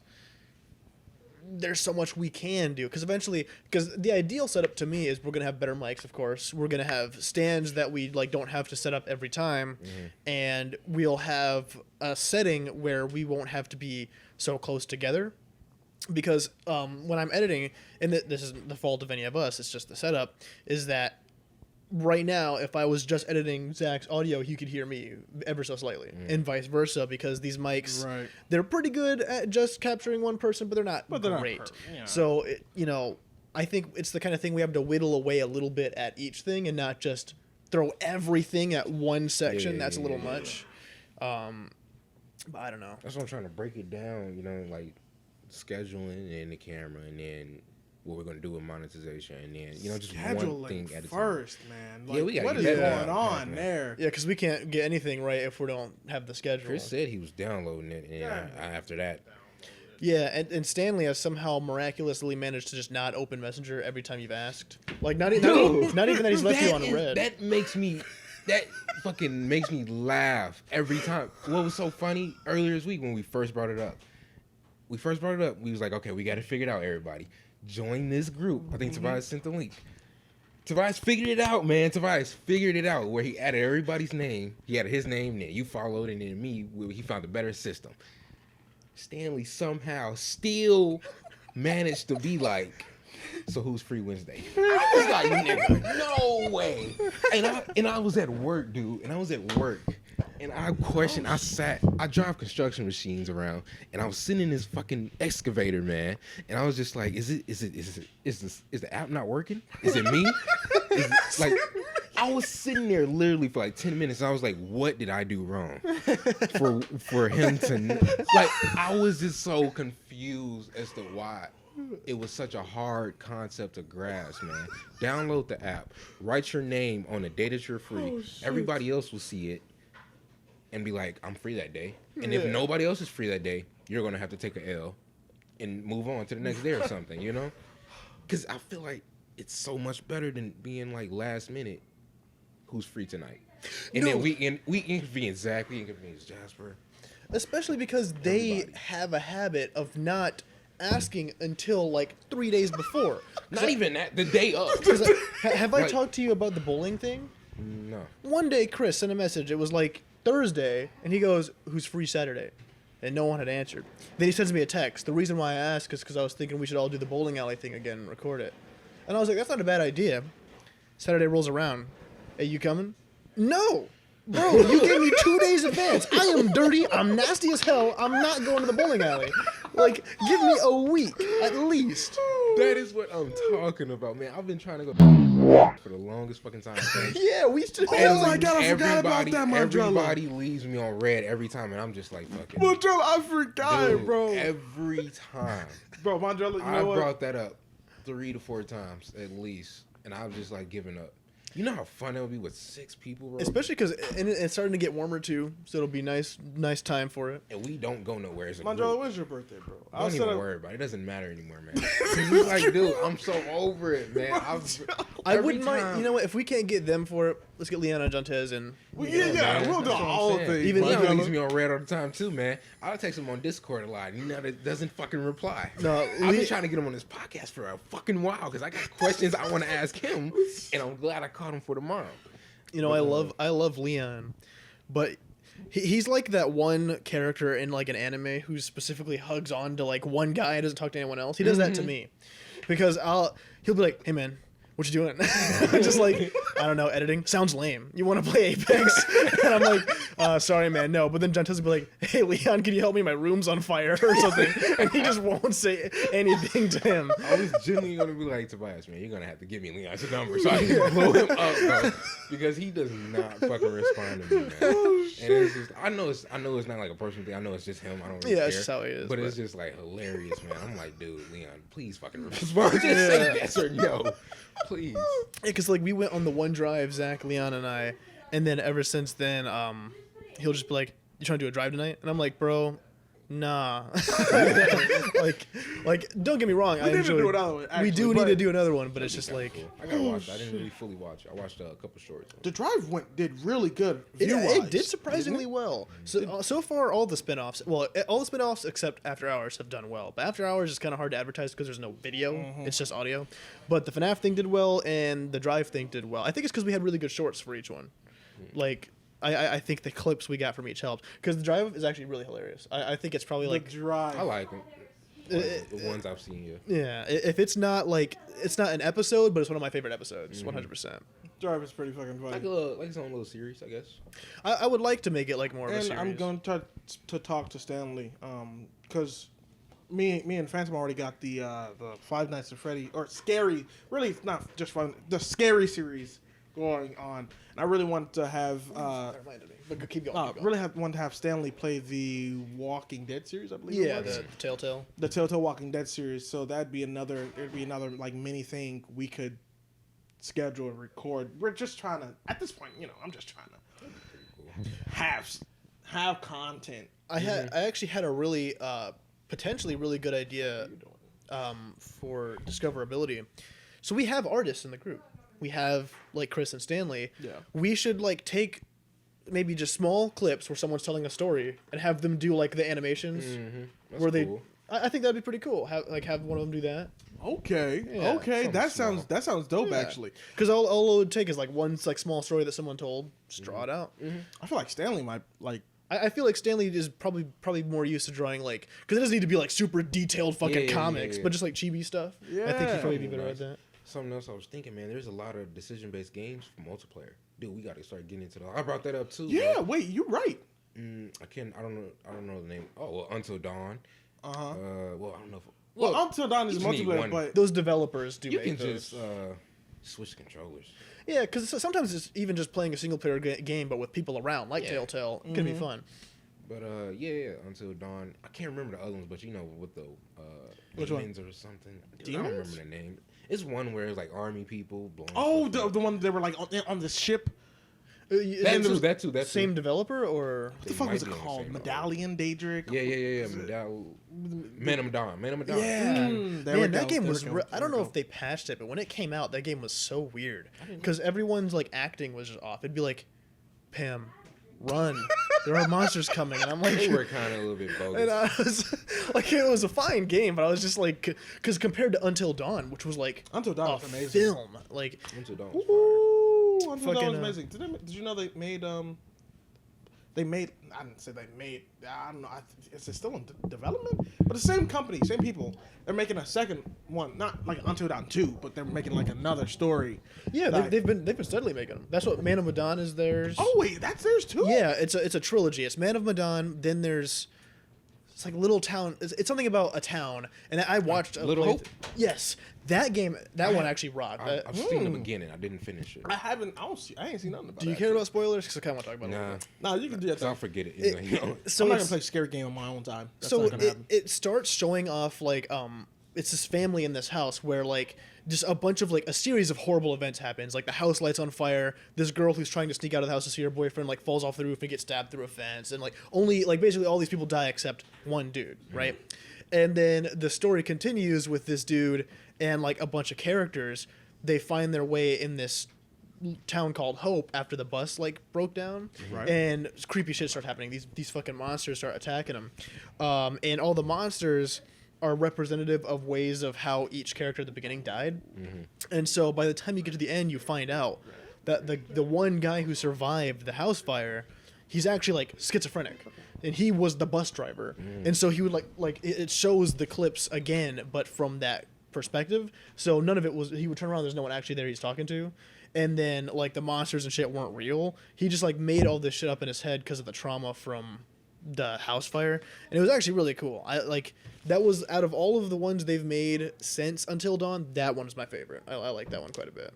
there's so much we can do because eventually the ideal setup to me is we're gonna have better mics, of course, we're gonna have stands that we like don't have to set up every time, and we'll have a setting where we won't have to be so close together because when I'm editing, and this isn't the fault of any of us, it's just the setup, is that right now, if I was just editing Zach's audio, he could hear me ever so slightly, and vice versa, because these mics, Right. they're pretty good at just capturing one person, but they're not great. perfect, yeah. So, I think it's the kind of thing we have to whittle away a little bit at each thing and not just throw everything at one section. Yeah, That's a little yeah. much. But I don't know. That's what I'm trying to break it down, like scheduling and the camera, and then what we're gonna do with monetization, and then just one Scheduling thing at a time. first, man. Yeah, Like, we gotta what is get going that. on there? Yeah, because we can't get anything right if we don't have the schedule. Chris said he was downloading it, and after that, Yeah, and Stanley has somehow miraculously managed to just not open Messenger every time you've asked. Like, not even that he's left you on red. That fucking makes me laugh every time. What was so funny earlier this week when we first brought it up? We was like, okay, we got to figure it out, everybody. Join this group. I think Tobias sent the link. Tobias figured it out, man. Tobias figured it out where he added everybody's name. He added his name, then you followed, and then me. He found a better system. Stanley somehow still managed to be like, So who's free Wednesday? I was like, nigga, no way. And I was at work, dude. And I was at work. And I drive construction machines around, and I was sitting in this fucking excavator, man. And I was just like, is the app not working? Is it me? Like, I was sitting there literally for like 10 minutes. And I was like, what did I do wrong for him to, like, I was just so confused as to why it was such a hard concept to grasp, man. Download the app, write your name on the day that you're free. Everybody else will see it and be like, I'm free that day. And if nobody else is free that day, you're going to have to take a L and move on to the next day or something, you know? Because I feel like it's so much better than being like last minute, who's free tonight? And then we inconvenience Zach, we inconvenience Jasper. Especially because they have a habit of not asking until like 3 days before. Not even that, the day of. Have I Like- talked to you about the bowling thing? No. One day, Chris sent a message. It was like Thursday, and he goes, "Who's free Saturday?" And no one had answered. Then he sends me a text. The reason why I asked is because I was thinking we should all do the bowling alley thing again and record it. And I was like, that's not a bad idea. Saturday rolls around. Hey, you coming? No! Bro, you gave me 2 days advance. I am dirty. I'm nasty as hell. I'm not going to the bowling alley. Like, give me a week at least. That is what I'm talking about, man. I've been trying to go for the longest fucking time. Yeah, we still. Oh my God, I forgot about that, Mandrella. Everybody leaves me on red every time, and I'm just like, fucking. Mandrella, I forgot, dude, bro. Every time. Bro, Mandrella, you I know what? brought that up 3 to 4 times at least, and I was just like giving up. You know how fun it would be with 6 people, bro? Especially because it's starting to get warmer too, so it'll be nice time for it. And we don't go nowhere as a Mandrella, group. when's your birthday, bro? Don't even worry about it. It doesn't matter anymore, man. It's like, dude, I'm so over it, man. I wouldn't mind. You know what? If we can't get them for it, let's get Leon and Jantes and. Well, Yeah, yeah, man. we'll do That's what I'm all saying. things. Even Leon Mandrella. leaves me on red all the time too, man. I'll text him on Discord a lot. You know, that doesn't fucking reply. No, I've been trying to get him on this podcast for a fucking while because I got questions I want to ask him, and I'm glad I caught him for tomorrow. You know, I love Leon, but he's like that one character in like an anime who specifically hugs on to like one guy and doesn't talk to anyone else. He does that to me because he'll be like, "Hey man, what you doing?" Just like, I don't know, editing sounds lame. You want to play Apex? And I'm like, sorry man, no. But then Jantes will be like, "Hey Leon, can you help me? My room's on fire or something," and he just won't say anything to him. I was genuinely gonna be like, Tobias, man, you're gonna have to give me Leon's number so I can blow him up, bro, because he does not fucking respond to me, man. And it's just, I know it's not like a personal thing. I know it's just him. I don't really care. It's just how he is. But it's just like hilarious, man. I'm like, dude, Leon, please fucking respond. Just say yes or no, please. Yeah, because like we went on the one drive, Zach, Leon, and I, and then ever since then, he'll just be like, "You trying to do a drive tonight?" And I'm like, "Bro, nah." like, don't get me wrong, I need to enjoy. do another one, We actually, do need but- to do another one, but it's just like I gotta watch. I didn't really fully watch. I watched a couple shorts. The drive did really good. it view-wise, did surprisingly didn't well. So far, all the spinoffs, all the spinoffs except After Hours have done well. But After Hours is kind of hard to advertise because there's no video; it's just audio. But the FNAF thing did well, and the Drive thing did well. I think it's because we had really good shorts for each one. Like, I think the clips we got from each helped because the Drive is actually really hilarious. I think it's probably The like drive. I like them. The ones I've seen, yeah. yeah. If it's not like it's not an episode, but it's one of my favorite episodes, 100%. Drive is pretty fucking funny. Like its own little series, I guess. I would like to make it like more of a And series. I'm going to talk to Stanley, because me and Phantom already got the Five Nights at Freddy or Scary. Really, it's not just fun. The Scary series going on, and I really want to have. That reminded me. But keep going. Keep going. Really want to have Stanley play the Walking Dead series. I believe. Yeah, it was. the Telltale. The Telltale Walking Dead series. So it'd be another like mini thing we could schedule and record. We're just trying to, at this point, I'm just trying to have content. I actually had a really potentially really good idea for discoverability. So we have artists in the group. We have like Chris and Stanley. Yeah. We should like take maybe just small clips where someone's telling a story and have them do like the animations That's where they. cool. I think that'd be pretty cool. Have one of them do that. Okay. Yeah, Okay. That something sounds dope. Yeah. Actually, Because all it would take is like one like small story that someone told, just draw it out. I feel like Stanley might like I feel like Stanley is probably more used to drawing like because it doesn't need to be like super detailed fucking comics, but just like chibi stuff. I think he'd probably be better at that. Something else I was thinking, man. There's a lot of decision-based games for multiplayer. Dude, we got to start getting into that. I brought that up too. Yeah, bro. wait, you're right. I don't know the name. Oh, well, Until Dawn. Well, I don't know. Well, Until Dawn is you just need multiplayer, one. but Those developers do You make can those. just switch controllers. Yeah, because sometimes it's even just playing a single player game, but with people around, like Telltale, can be fun. But yeah, Until Dawn. I can't remember the other ones, but you know, with the Which one? demons or something. Dude, I Demons? don't remember the name. It's one where it's like army people blowing. oh, stuff up. the one they were like on the ship. That too. Same developer or What the fuck was it called? Medallion, Daedric? Yeah. Man of Madon. Yeah. Man, that game was. I don't know if they patched it, but when it came out, that game was so weird because everyone's like acting was just off. It'd be like, Pam, run! There are monsters coming, and I'm like, They were kind of a little bit bogus. and I was like, it was a fine game, but I was just like, because compared to Until Dawn, which was like Until Dawn a was amazing. film, like Until Dawn was fire. Ooh, Until Dawn Fucking, was amazing. Did you know they made I didn't say they made. I don't know. Is it still in development? But the same company, same people. They're making a second one, not like Until Dawn 2, but they're making like another story. yeah, that- they've been steadily making them. That's what Man of Medan is theirs. Oh wait, that's theirs too. Yeah, it's a trilogy. It's Man of Medan. Then there's it's like Little Town. It's something about a town. And I watched Little Hope? Yes, that game. That one actually rocked. I've seen the beginning. I didn't finish it. I ain't seen nothing about. do you that care shit. about spoilers? Because I kind of want to talk about it. Nah, Nah, you can do that. so I'll forget it. You know. So I'm not it's- gonna play a scary game on my own time. That's so not gonna happen. it starts showing off like it's this family in this house where like just a bunch of like a series of horrible events happens. Like the house lights on fire. This girl who's trying to sneak out of the house to see her boyfriend like falls off the roof and gets stabbed through a fence. And like only like basically all these people die except one dude, right? And then the story continues with this dude and like a bunch of characters. They find their way in this town called Hope after the bus like broke down, Right. and creepy shit starts happening. These fucking monsters start attacking them, and all the monsters are representative of ways of how each character at the beginning died. And so by the time you get to the end, you find out that the one guy who survived the house fire, he's actually like schizophrenic, and he was the bus driver. And so he would like it shows the clips again, but from that perspective. So none of it was. He would turn around. There's no one actually there he's talking to. And then like the monsters and shit weren't real. He just like made all this shit up in his head because of the trauma from the house fire, and it was actually really cool. I like that was out of all of the ones they've made since Until Dawn, that one is my favorite. I like that one quite a bit.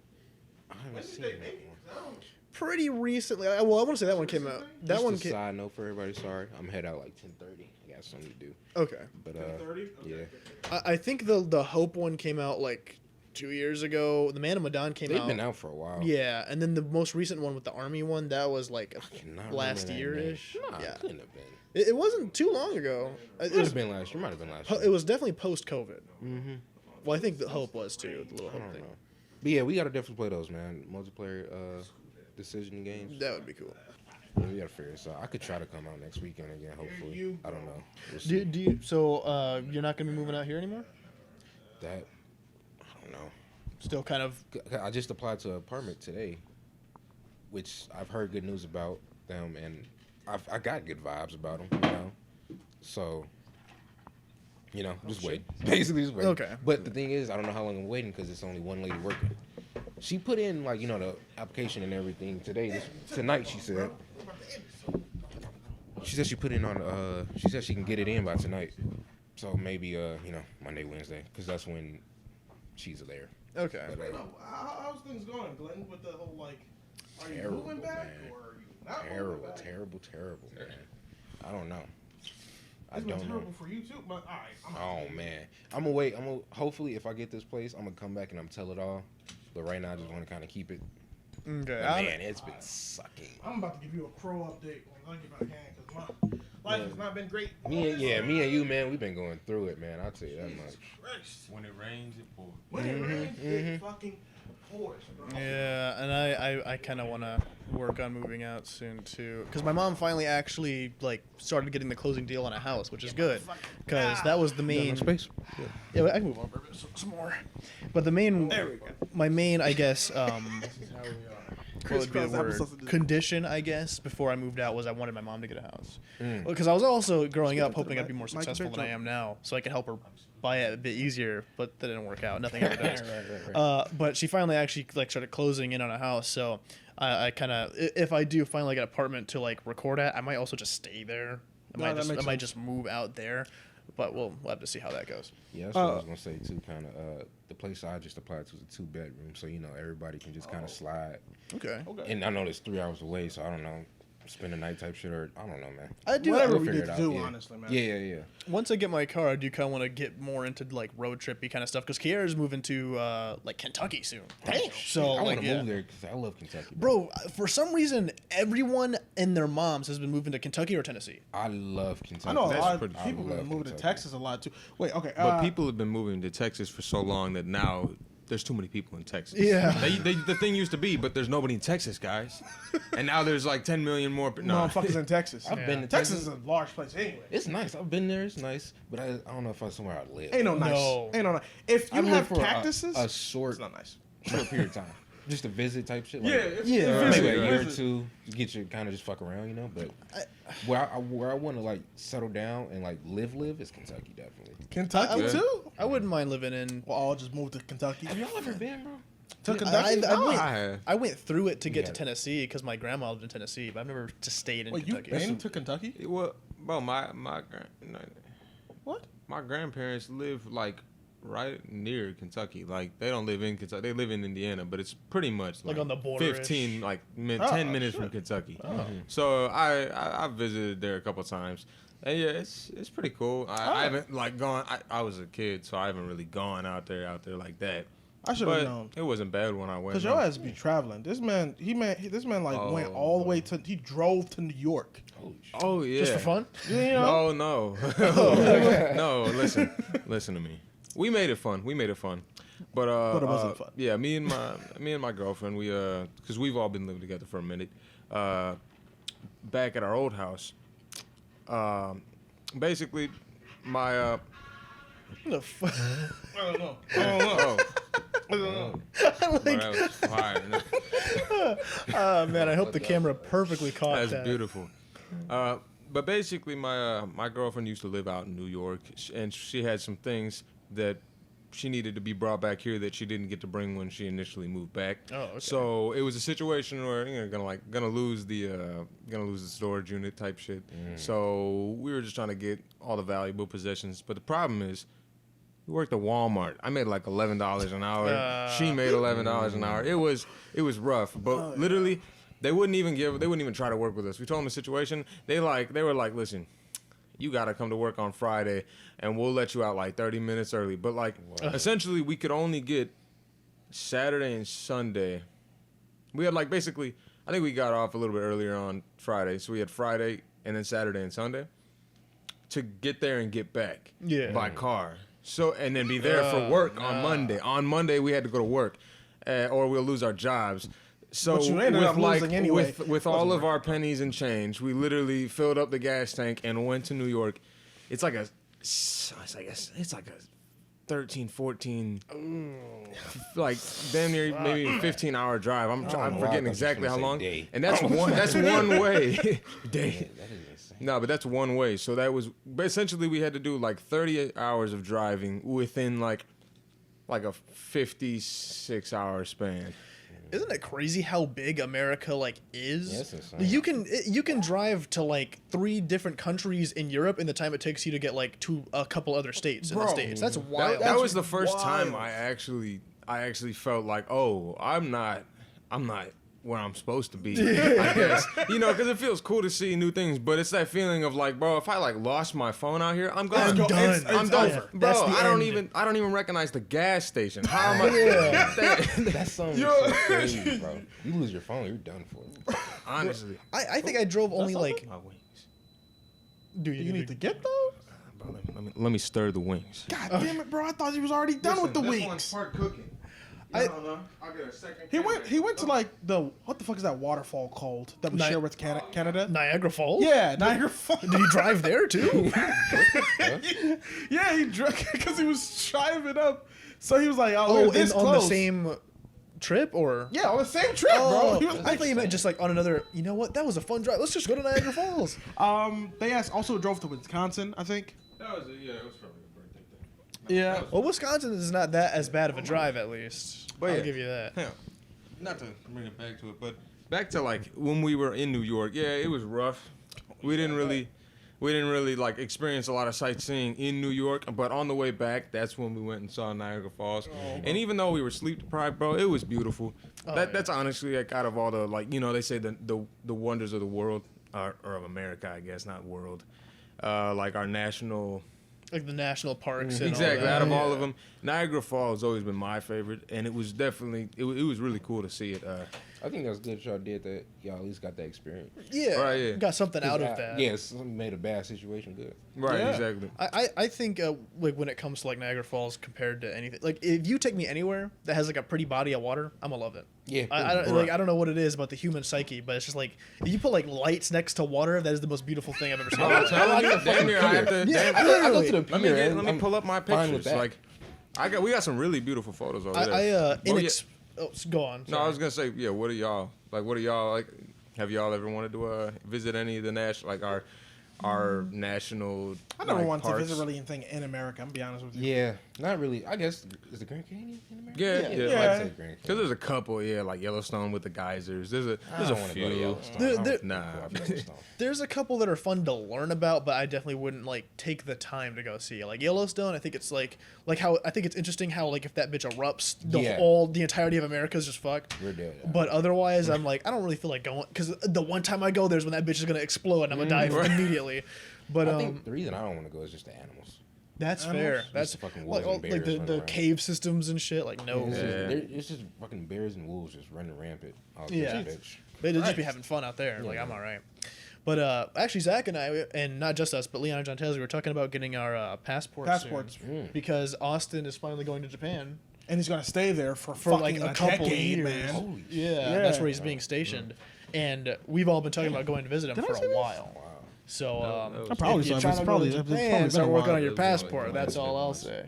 I haven't seen that one. Pretty recently, I want to say that one came out. That Just one a came. side note for everybody. Sorry, I'm head out like 10:30. I got something to do. Okay, But 10:30? yeah, I think the Hope one came out like 2 years ago. The Man of Medan came they've out. been out for a while. Yeah, and then the most recent one with the army one, that was like Cannot last remember that year name. ish. Nah, Yeah, it couldn't have been. it wasn't too long ago. It Might was have been last year. Might have been last it year. was definitely post COVID. Well, I think the Hope was too. The little I Hope don't thing. know. But yeah, we gotta definitely play those, man. Multiplayer decision games. That would be cool. Yeah, we gotta figure this out. I could try to come out next weekend again. Hopefully, I don't know. We'll see. Do you? So you're not gonna be moving out here anymore? That I don't know. Still kind of. I just applied to an apartment today, which I've heard good news about them, and I got good vibes about them. You know, so just wait. Basically, just wait. Okay. But the thing is, I don't know how long I'm waiting because it's only one lady working. She put in like the application and everything tonight. She said. She said she put in on. She said she can get it in by tonight. So maybe Monday, Wednesday, because that's when she's there. Okay. But, How's things going, Glenn? With the whole like, are you Terrible, moving back man. or are you not terrible, moving back? terrible, man. I don't know. I It's been don't know. terrible for you too, but all right. Oh man, I'm gonna wait. Hopefully, if I get this place, I'm gonna come back and I'm tell it all. But right now, I just want to kind of keep it. Okay. But, man, it's been sucking. I'm about to give you a crow update when I get back in because my life has not been great. Me and you, man, we've been going through it, man. I'll tell you that much. Christ. When it rains, it pours. When it rains, it fucking pours, bro. Yeah, and I kind of want to work on moving out soon too, because my mom finally actually like started getting the closing deal on a house, which is good, because that was the main. Space. Yeah, I can move on some more, but the main. There we go. My main, I guess. This is how we are. what would be the Crisscross word? applesauce and Condition, I guess, before I moved out was I wanted my mom to get a house. Mm. Because I was also growing Speak up up to hoping the I'd be more mic. Mic successful bit than I jump. am now, so I could help her buy it a bit easier. But that didn't work out. Nothing ever does. Right. But she finally actually like started closing in on a house, so I kind of, if I do finally get an apartment to like record at, I might also just stay there. No, that makes I might sense. just move out there, but we'll have to see how that goes. Yeah, that's what I was gonna say too. Kind of, the place I just applied to is a 2-bedroom, so everybody can just kind of slide. Okay. Okay. And I know it's 3 hours away, so I don't know, spend the night type shit, or I don't know, man. I do. Whatever We'll we figure need it to out, do, yeah. honestly, man. Yeah. Once I get my car, I do kind of want to get more into like road trippy kind of stuff because Kiara's moving to like Kentucky soon. Damn. So I like, want to yeah. move there because I love Kentucky. Bro, for some reason, everyone and their moms has been moving to Kentucky or Tennessee. I love Kentucky. I know a That's lot pretty- of people I have been love moving to Kentucky. Texas a lot too. Wait, okay. But people have been moving to Texas for so long that now there's too many people in Texas. Yeah. The thing used to be, but there's nobody in Texas, guys. And now there's like 10 million more. No. motherfuckers in Texas. I've been to Texas is a large place anyway. It's nice. I've been there. It's nice, but I don't know if it's somewhere I live. Ain't no nice. No. Ain't no nice. If you I've lived have for cactuses, a short it's not nice. period of time, just a visit type shit. Yeah, Like, it's- Yeah. it's maybe visit, a year or visit. two to get you kind of just fuck around, But where I want to like settle down and like live is Kentucky, definitely. Kentucky Yeah. too. I wouldn't mind living in. Well, I'll just move to Kentucky. Have y'all ever been, bro? To Kentucky? I have. I went through it to get to Yeah. Tennessee because my grandma lived in Tennessee, but I've never just stayed in Wait, you've Kentucky. been to Kentucky? Well, bro, my What? my grandparents live like right near Kentucky. Like they don't live in Kentucky. They live in Indiana, but it's pretty much Like on the border-ish? 15 like Oh, 10 minutes shit. from Kentucky. Oh. So I visited there a couple times. And yeah, it's pretty cool. I haven't like gone. I was a kid, so I haven't really gone out there like that. I should have But known. it wasn't bad when I went. Cause your ass be traveling. This man like went all the way to. He drove to New York. Holy shit. Oh yeah. Just for fun? You know? No. No, listen to me. We made it fun. But But it wasn't fun. Yeah, me and my girlfriend, we cuz we've all been living together for a minute. Back at our old house. Basically my The fuck? I don't know. oh, I don't know. bro, that was fire. Oh man, I hope the camera perfectly caught That's that. beautiful. But basically, my girlfriend used to live out in New York, and she had some things that she needed to be brought back here that she didn't get to bring when she initially moved back. Oh, okay. So it was a situation where gonna lose the storage unit type shit. So we were just trying to get all the valuable possessions. But the problem is, we worked at Walmart. I made like $11 an hour. She made $11 an hour. It was rough, but literally. They wouldn't even try to work with us. We told them the situation. They were like, listen, you gotta come to work on Friday, and we'll let you out like 30 minutes early. But like, essentially, we could only get Saturday and Sunday. We had like basically, I think we got off a little bit earlier on Friday, so we had Friday and then Saturday and Sunday to get there and get back by car. So and then be there for work on Monday. On Monday, we had to go to work, or we'll lose our jobs. So But you ended up losing anyway. with all of our pennies and change, we literally filled up the gas tank and went to New York. It's like a 13, 14, like damn near maybe 15-hour drive. I'm wow, forgetting I exactly how thought you long. was gonna say day. And that's one way. Day. That is insane. No, but that's one way. So that was but essentially we had to do like 30 hours of driving within like a 56-hour span. Isn't it crazy how big America like is? Yeah, it's insane. You can drive to like 3 different countries in Europe in the time it takes you to get like to a couple other states in the Bro, states. That's wild. That was the first wild. time I actually felt like, oh, I'm not where I'm supposed to be. I guess because it feels cool to see new things, but it's that feeling of like, bro, if I like lost my phone out here, I'm gone. I'm done. I'm It's done, over. bro. That's the I don't end. even recognize the gas station. How am I? That song is so crazy, bro. You lose your phone, you're done for. Honestly, I think I drove only like. my wings. Do You need to get those? Bro, let me stir the wings. God damn it, bro! I thought he was already done with the wings. part cooking. I- I'll get a second. He went to like what the fuck is that waterfall called that we share with Canada? Niagara Falls? Yeah, Niagara Falls. Did he drive there too? Yeah, he drove because he was driving up. So he was like, "Oh, it's on close." the same trip or? Yeah, on the same trip, Oh, bro. He was I like, thought you meant just like on another. You know what? That was a fun drive. Let's just go to Niagara Falls. They also drove to Wisconsin, I think. That was it was probably a birthday thing. Yeah. Well, Wisconsin is not that as bad of a drive, at least. But I'll yeah. give you that. Yeah. Not to bring it back to it, but back to like when we were in New York. Yeah, it was rough. We didn't really like experience a lot of sightseeing in New York, but on the way back, that's when we went and saw Niagara Falls. And even though we were sleep deprived, bro, it was beautiful. That's honestly like out of all the like they say the wonders of the world or of America, I guess, not world. Like our national. Like the national parks. And Exactly. All that. Out of all of them, Niagara Falls has always been my favorite, and it was definitely it was really cool to see it. I think that was good y'all did that. Y'all at least got that experience. Yeah. Right, yeah. Got something out of that. Yeah, something made a bad situation good. Right. Yeah. Exactly. I think like when it comes to like Niagara Falls compared to anything, like if you take me anywhere that has like a pretty body of water, I'm gonna love it. Yeah, I don't like I don't know what it is about the human psyche, but it's just like if you put like lights next to water, that is the most beautiful thing I've ever seen. I'm telling you, damn near I have to. Yeah, damn- I I go literally. to the let me pier. let me pull up my fine with pictures. that. Like, we got some really beautiful photos over there. Go on. No, I was gonna say, yeah. What are y'all like? Have y'all ever wanted to visit any of the national, like our national? I never like, wanted parks? to visit really anything in America. I'm gonna be honest with you. Yeah, not really. I guess is the Grand Canyon in America? Yeah, Yeah. I'd say Grand Because Canyon. there's a couple, like Yellowstone with the geysers. There's a I don't want to go to few. Yellowstone. Nah. There's a couple that are fun to learn about, but I definitely wouldn't like take the time to go see. Like Yellowstone, I think it's like how I think it's interesting how like if that bitch erupts, the entirety of America is just fucked. We're dead. But otherwise, I'm like, I don't really feel like going because the one time I go, there's when that bitch is gonna explode and I'm gonna die immediately. But I think the reason I don't want to go is just the animals. that's animals? fair. That's Just fucking like, wolves and like bears the running around. cave systems and shit. Like no, It's, Yeah. it's just fucking bears and wolves just running rampant. Yeah. Bitch. they'd just be having fun out there. Like I'm all right. But actually, Zach and I, and not just us, but Leon and John Taylor, we were talking about getting our passports soon. Because Austin is finally going to Japan And he's gonna stay there for like fucking a couple decade, years. man. Holy Yeah, that's where he's being stationed. And we've all been talking about going to visit him Did I for say a this? while. So that was- probably if you're saw- trying it's to probably- go to it's probably Japan, been start a working while. on your It was only passport. one. That's It's all been I'll months. say.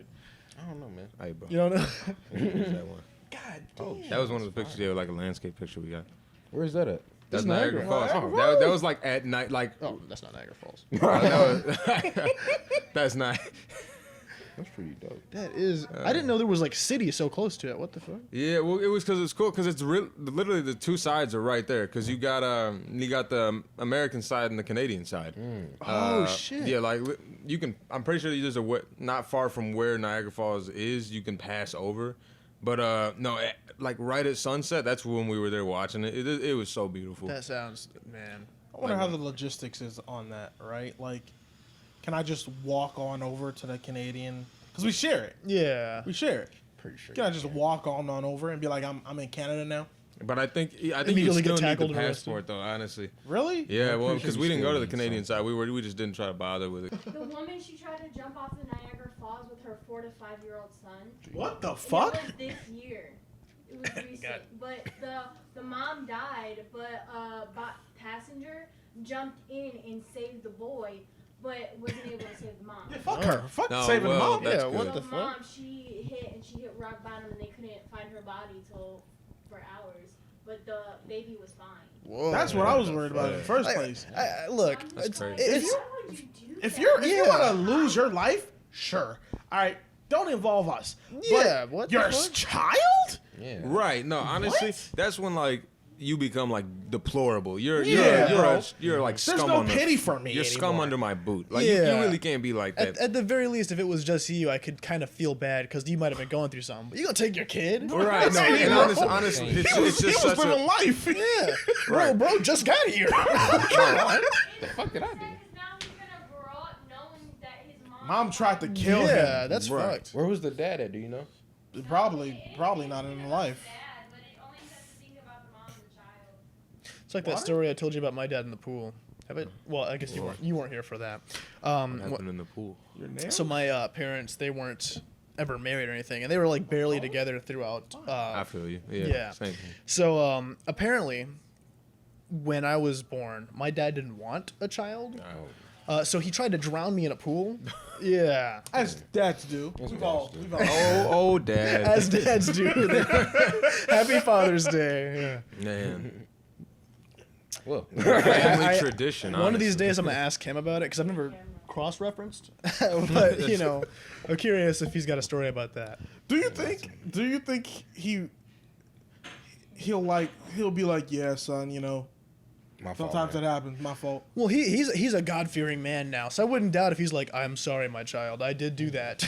I don't know, man. Hey, bro. You don't know? There's that one. God Oh, damn. That was one of the pictures. Yeah, like a landscape picture we got. Where's that at? That's That's Niagara Falls. Oh, That was like at night, like Oh, that's not Niagara Falls. that's not. That's pretty dope. That is. I didn't know there was like cities so close to it. What the fuck? Yeah, well, it was because it's cool because it's literally the two sides are right there because you got the American side and the Canadian side. Oh, shit. Yeah, like you can. I'm pretty sure there's not far from where Niagara Falls is. You can pass over, but no, like right at sunset. That's when we were there watching it. It was so beautiful. That sounds, man. I wonder how the logistics is on that, right? Like, can I just walk on over to the Canadian? Because we share it. Yeah. We share it. Pretty sure. Can I just walk on over and be like, I'm in Canada now? But I think you Immediately get still need tackled the and arrested. passport though. Honestly, Really? yeah. Well, pretty sure because you we didn't go still to the need Canadian some. side. We just didn't try to bother with it. The woman, she tried to jump off the Niagara Falls with her 4 to 5-year-old son. What the And fuck? It was this year. It was recent. But the mom died, but passenger jumped in and saved the boy, but wasn't able to save the mom. Fuck her. Fuck No, saving well, the mom. that's Yeah, what good. the The fuck? mom, she hit rock bottom and they couldn't find her body for hours. But the baby was fine. Whoa. That's what I was worried about in the first I- place. look, That's it's, crazy. it's Why would you do If that? you Yeah. want to lose your life, sure. All right, don't involve us. Yeah, But what the your fuck? child? Yeah. Right. No, honestly, What? that's when like you become like deplorable. You're bro. you're like There's scum no on the, pity for me You're scum anymore. under my boot. Like you Yeah. really can't be like that. at the very least, if it was just you, I could kind of feel bad because you might have been going through something. But you gonna take your kid? Right. No. And honestly, it's He was just such living a. life. Yeah, Right. bro, just got here. The fuck did I do? Now he's gonna grow up knowing that his mom. Mom tried to kill Yeah, him. that's Right. fucked. Where was the dad at? Do you know? Probably not in life. Bad, but it only says to think about the mom and the child. It's like that Water? story I told you about my dad in the pool. Have it? Well, I guess you weren't here for that. What happened in the pool? Your name? So my parents, they weren't ever married or anything, and they were like barely together throughout. I feel you. Yeah. yeah. Same thing. So apparently, when I was born, my dad didn't want a child. Oh. So he tried to drown me in a pool. Yeah. As dads do. We've all. Oh, dad. As dads do. Happy Father's Day. Yeah. Man. Well, Family tradition. One of these honestly. days I'm gonna ask him about it because I've never cross-referenced. But you know, I'm curious if he's got a story about that. Do you think he'll be like, yeah, son, you know, my fault, sometimes man. that happens, my fault. Well, he's a God-fearing man now, so I wouldn't doubt if he's like, I'm sorry, my child, I did do that.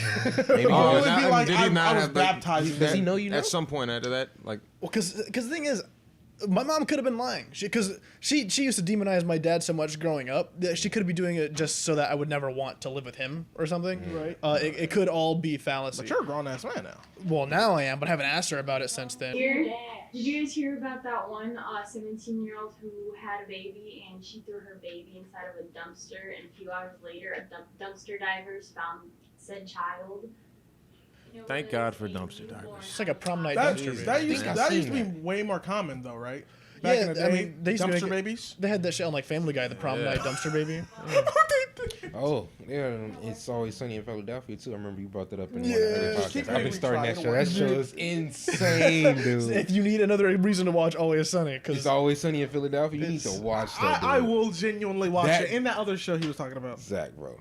Maybe Oh, he it'd does. be like, did he I not was have, like, baptized. Does he know you know? At some point after that, like, Well, because the thing is, my mom could have been lying. Because she used to demonize my dad so much growing up that she could be doing it just so that I would never want to live with him or something. Right. It could all be fallacy. But you're a grown ass man now. Well, now I am, but I haven't asked her about it since then. Did you guys hear about that one 17-year-old who had a baby and she threw her baby inside of a dumpster, and a few hours later, dumpster divers found said child? thank God for dumpster divers. It's like a prom night That, dumpster that, baby. used, I've that used seen to be that. way more common though, right? Back Yeah, in the day, I mean, they used to dumpster make it- babies. They had that shit on like Family Guy, the prom Yeah. night dumpster baby. Oh, yeah, It's Always Sunny in Philadelphia too. I remember you brought that up in one Yeah, of the other keep podcasts. I've been making starting me that try show. it. That show is insane, dude. If you need another reason to watch Always Sunny, It's because Always Sunny in Philadelphia. You need to watch that. I dude. will genuinely watch That- it. In that other show he was talking about. Zach, bro.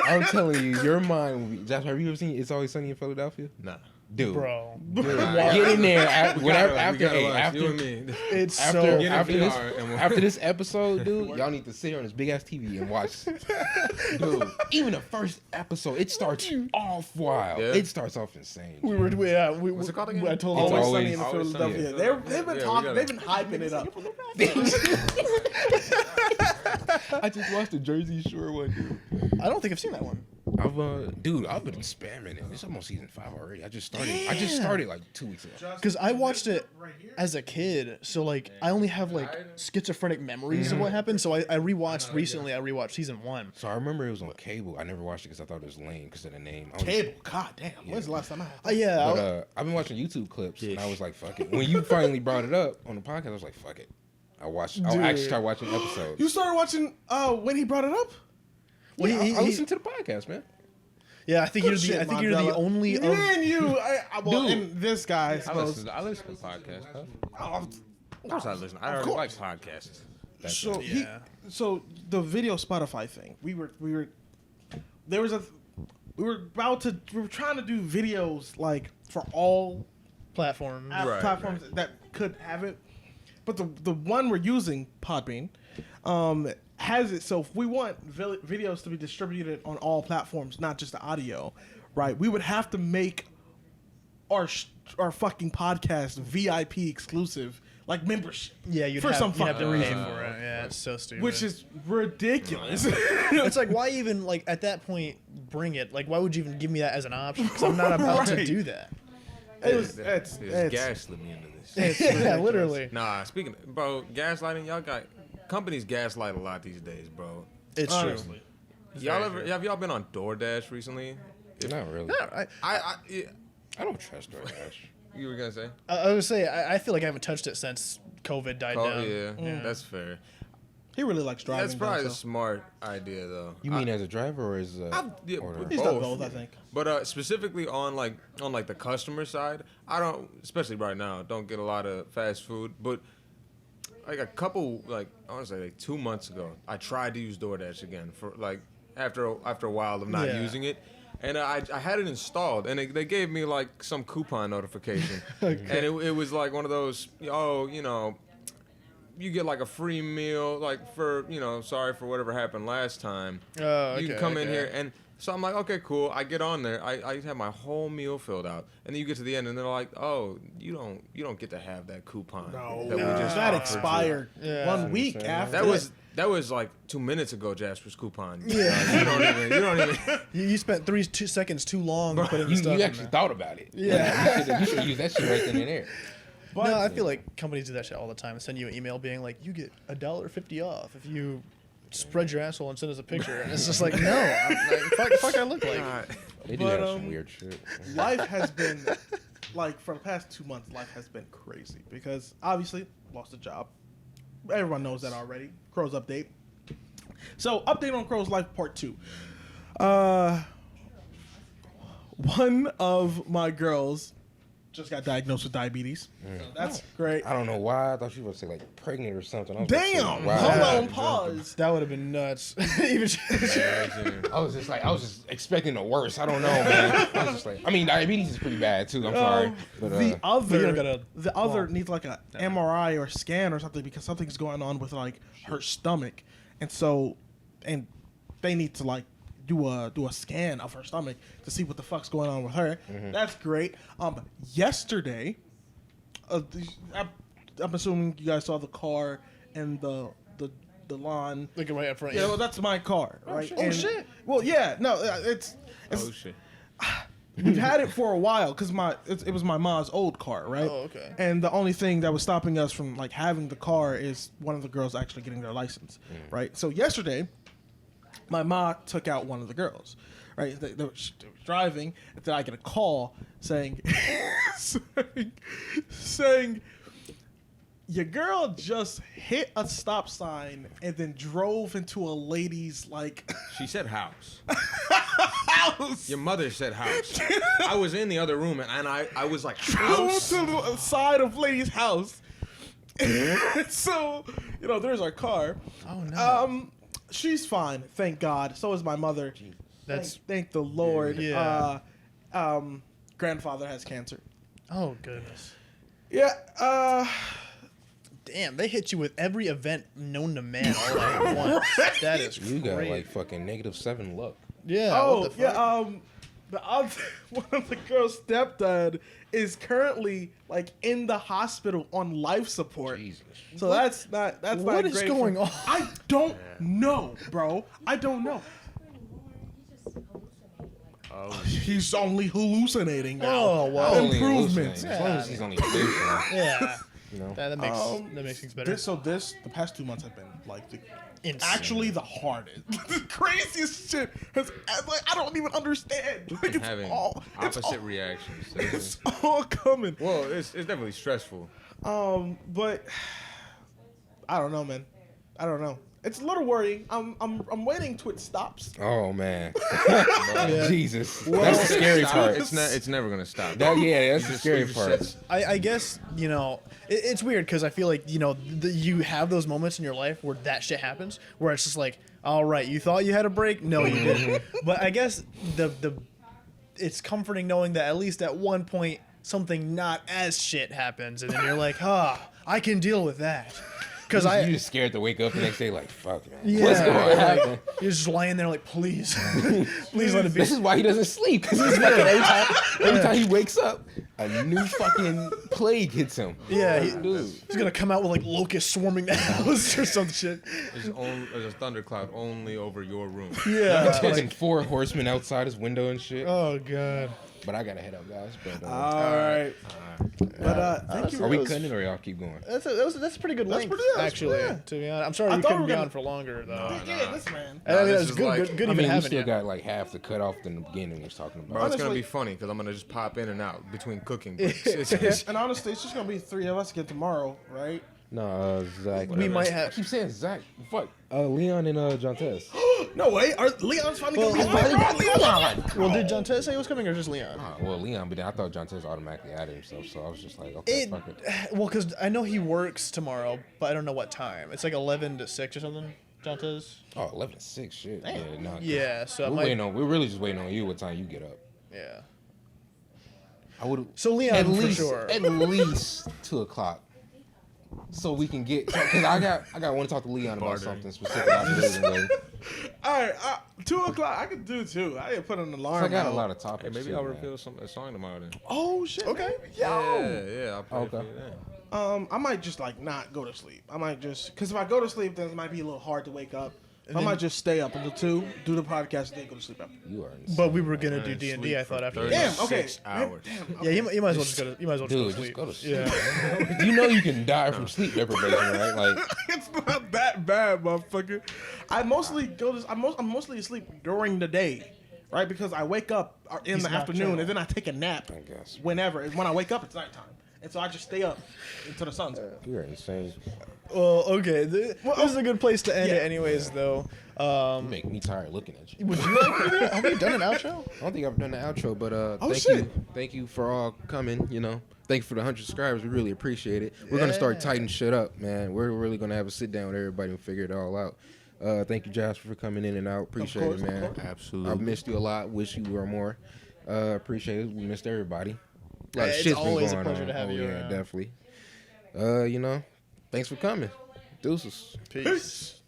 I'm telling you, your mind will be. Jasper, have you ever seen It's Always Sunny in Philadelphia? Nah. Dude. bro, Dude, get in there. Whatever, You after and me. it's after, so. Get in after, this, VR and we'll- after this episode, dude, y'all need to sit here on this big ass TV and watch. Dude, even the first episode, it starts off wild. Yeah. It starts off insane. We were, yeah, What's it called again? I told It's him. Always always- Sunny in Always Sunny. Philadelphia. Yeah. They've been Yeah, we talking. gotta- They've been hyping it up. I just watched the Jersey Shore one, dude. I don't think I've seen that one. I've been spamming it. It's almost season 5 already. I just started like 2 weeks ago. Because I watched it as a kid, so like I only have like schizophrenic memories of what happened. So I rewatched recently. I rewatched season 1. So I remember it was on cable. I never watched it because I thought it was lame because of the name. I was- Cable. God damn. When's the last time I had that? Yeah, But I've been watching YouTube clips and I was like, fuck it. When you finally brought it up on the podcast, I was like, fuck it. I actually started watching episodes. You started watching when he brought it up? well, I listened to the podcast, man. yeah. I think Good you're the. shit, I think you're the Mandela. only. Me and you. Well, Dude. and this guy, I I suppose. listen to podcasts. Huh? Oh, Of course I listen. I already like podcasts. so Yeah. so the video Spotify thing. We were trying to do videos like for all platform. Right, platforms that could have it, but the one we're using, Podbean, has it. So if we want videos to be distributed on all platforms, not just the audio, right? We would have to make our fucking podcast VIP exclusive, like membership. Yeah, you'd for have, some you'd have fucking to pay reason, for it. Yeah, it's so stupid. which is ridiculous. it's like, why even like at that point bring it? Like, why would you even give me that as an option? Because I'm not about to Right. do that. it's Gaslit me into this. Yeah, literally. Nah, speaking bro, gaslighting, y'all got companies gaslight a lot these days, bro. It's Honestly. Have y'all been on DoorDash recently? Not really. true. Yeah, I don't trust DoorDash. you were gonna say? I was gonna say I feel like I haven't touched it since COVID died Oh down. yeah, that's fair. He really likes driving. That's probably though, a so. smart idea though. You mean as a driver or as a Yeah, order? He's done both, I think. But specifically on the customer side, I don't, especially right now, don't get a lot of fast food. But like a couple, like I want to say like 2 months ago, I tried to use DoorDash again for like after a while of not Yeah. using it. And I had it installed, and they gave me like some coupon notification, and it was like one of those, oh, you know, you get like a free meal, like for, you know, sorry for whatever happened last time. Oh, You can okay, come in okay. here, and so I'm like, okay, cool. I get on there, I have my whole meal filled out, and then you get to the end, and they're like, oh, you don't get to have that coupon. that we just that offered you." expired Yeah. 1 week after. That was like 2 minutes ago, Jasper's coupon. Yeah. You don't even. You spent 2 seconds too long putting the You stuff in actually there. thought about it. Yeah. You should use that shit right then and there. But No, I feel like companies do that shit all the time. Send you an email being like, you get $1.50 off if you spread your asshole and send us a picture. And it's just like, no, fuck I look like. God. They do But, have some weird shit. life has been like for the past 2 months. Life has been crazy because obviously lost a job. Everyone knows that already. Crows update. So, update on Crow's Life Part 2. One of my girls just got diagnosed with diabetes. So that's great. I don't know why. I thought you were say like pregnant or something. I was Damn! Like, Hold wow. on, pause. That would have been nuts. Even I was just expecting the worst. I don't know, man. I was just like, I mean, diabetes is pretty bad too. I'm sorry, but The you other, gotta- needs like a MRI or scan or something because something's going on with like her stomach, and they need to like do a scan of her stomach to see what the fuck's going on with her. That's great. Yesterday, I'm assuming you guys saw the car and the lawn. looking right up front. Yeah, well, that's my car, right? shit. Oh, shit. Well, yeah, no, it's Oh shit. we've had it for a while because it was my mom's old car, right? Oh, okay. And the only thing that was stopping us from like having the car is one of the girls actually getting their license, right? So yesterday, my mom took out one of the girls, right? They were driving, and then I get a call saying, saying, your girl just hit a stop sign and then drove into a lady's like She said house. house. Your mother said house. I was in the other room and I was like Drove house. to the side of lady's house. So, there's our car. Oh no. She's fine, thank God. So is my mother. That's thank the Lord. Yeah. Grandfather has cancer. oh goodness. Yeah. Damn, they hit you with every event known to man all at once. That is You got great. like fucking -7 luck. Yeah. Oh, what the yeah. fuck? The other one of the girl's stepdad is currently like in the hospital on life support. Jesus. So that's not What is great going on? I don't know, bro. I don't know. Oh, He's only hallucinating now. Oh, wow. Only Improvements. hallucinating. As long as he's only delusional, Yeah. you know. That makes things better. The past 2 months have been like Insane. actually the hardest, the craziest shit. I don't even understand. Like, it's having all opposite reactions. It's all coming. Well, it's definitely stressful. But I don't know, man. I don't know. It's a little worrying. I'm waiting till it stops. Oh man. Yeah. Jesus. That's the scary Stop. part. It's never gonna stop. That's the just- scary you just part. said- I guess, it's weird because I feel like, you have those moments in your life where that shit happens, where it's just like, all right, you thought you had a break? No, you didn't. But I guess it's comforting knowing that at least at one point something not as shit happens, and then you're like, I can deal with that. Because You're just scared to wake up the next day like, fuck, man. yeah, What's going to happen? you're just lying there like, please, please let it be. This is why he doesn't sleep. Because every time he wakes up, a new fucking plague hits him. Yeah, Dude. he's gonna come out with like locusts swarming the house or some shit. There's a thundercloud only over your room. Yeah. Fucking 4 horsemen outside his window and shit. Oh god. But I gotta head up, guys. But All right. But thank you. are we cutting it or y'all keep going? That's a pretty good length, pretty- that's actually. pretty- To be honest, I'm sorry I you thought couldn't we be were on gonna- for longer though. Yeah, this man. I think this that's is good. like- Good I even mean, we having still you. got like half the cut off in the beginning we was talking Bro, about. it's gonna Honestly- be funny because I'm gonna just pop in and out between cooking breaks. It's And honestly, it's just gonna be 3 of us again tomorrow, right? No, Zach. We might I have. keep saying Zach. Fuck. Leon and Jontes. No way. Leon's finally gonna be Well, on, bro. Well, did John Tess say he was coming or just Leon? Well, Leon, but then I thought Jontes automatically added himself, so I was just like, okay, fuck it. Well, because I know he works tomorrow, but I don't know what time. It's like 11 to 6 or something. John Tess. Oh, 11 to 6, shit. Yeah, no. Yeah. So I We're might. waiting on. We're really just waiting on you. What time you get up? Yeah. I would. So Leon At for least, sure. at least 2 o'clock, so we can get. Because I got want to talk to Leon about Bartering. something specific. After this, and All right, 2 o'clock. I could do 2. I didn't put an alarm. I got a out. lot of topics. Hey, maybe too, I'll man. reveal a song tomorrow then. Oh shit. Okay. Yo. Yeah, I'll play it for Okay. you then. I might just like not go to sleep. I might just because if I go to sleep, then it might be a little hard to wake up. I might just stay up until 2, do the podcast, and then go to sleep after. You are. But we were gonna do And D&D. sleep I thought for after. 30 Damn. Okay. 6 hours. Damn. Yeah, you might as well just go to. You might as well Dude, just just go go to to sleep. sleep. Yeah. You know you can die from sleep deprivation, right? Like, It's not that bad, motherfucker. I'm mostly asleep during the day, right? Because I wake up in He's the nocturnal. afternoon and then I take a nap. I guess. Whenever. And when I wake up, it's nighttime. and so I just stay up until the sun's up. You're insane. Well, okay. This is a good place to end yeah. it, anyways. Though. You make me tired looking at you. Would you like to do that? Have you done an outro? I don't think I've done the outro, but shit. thank you for all coming. You know, thank you for the 100 subscribers. We really appreciate it. We're gonna start tightening shit up, man. We're really gonna have a sit down with everybody and figure it all out. Thank you, Jasper, for coming in and out. Appreciate it, man. Absolutely. I've missed you a lot. Wish you were more. Appreciate it. We missed everybody. A lot of It's shit's been always a going pleasure on. to have you yeah, around. definitely. You know, thanks for coming. Deuces. Peace.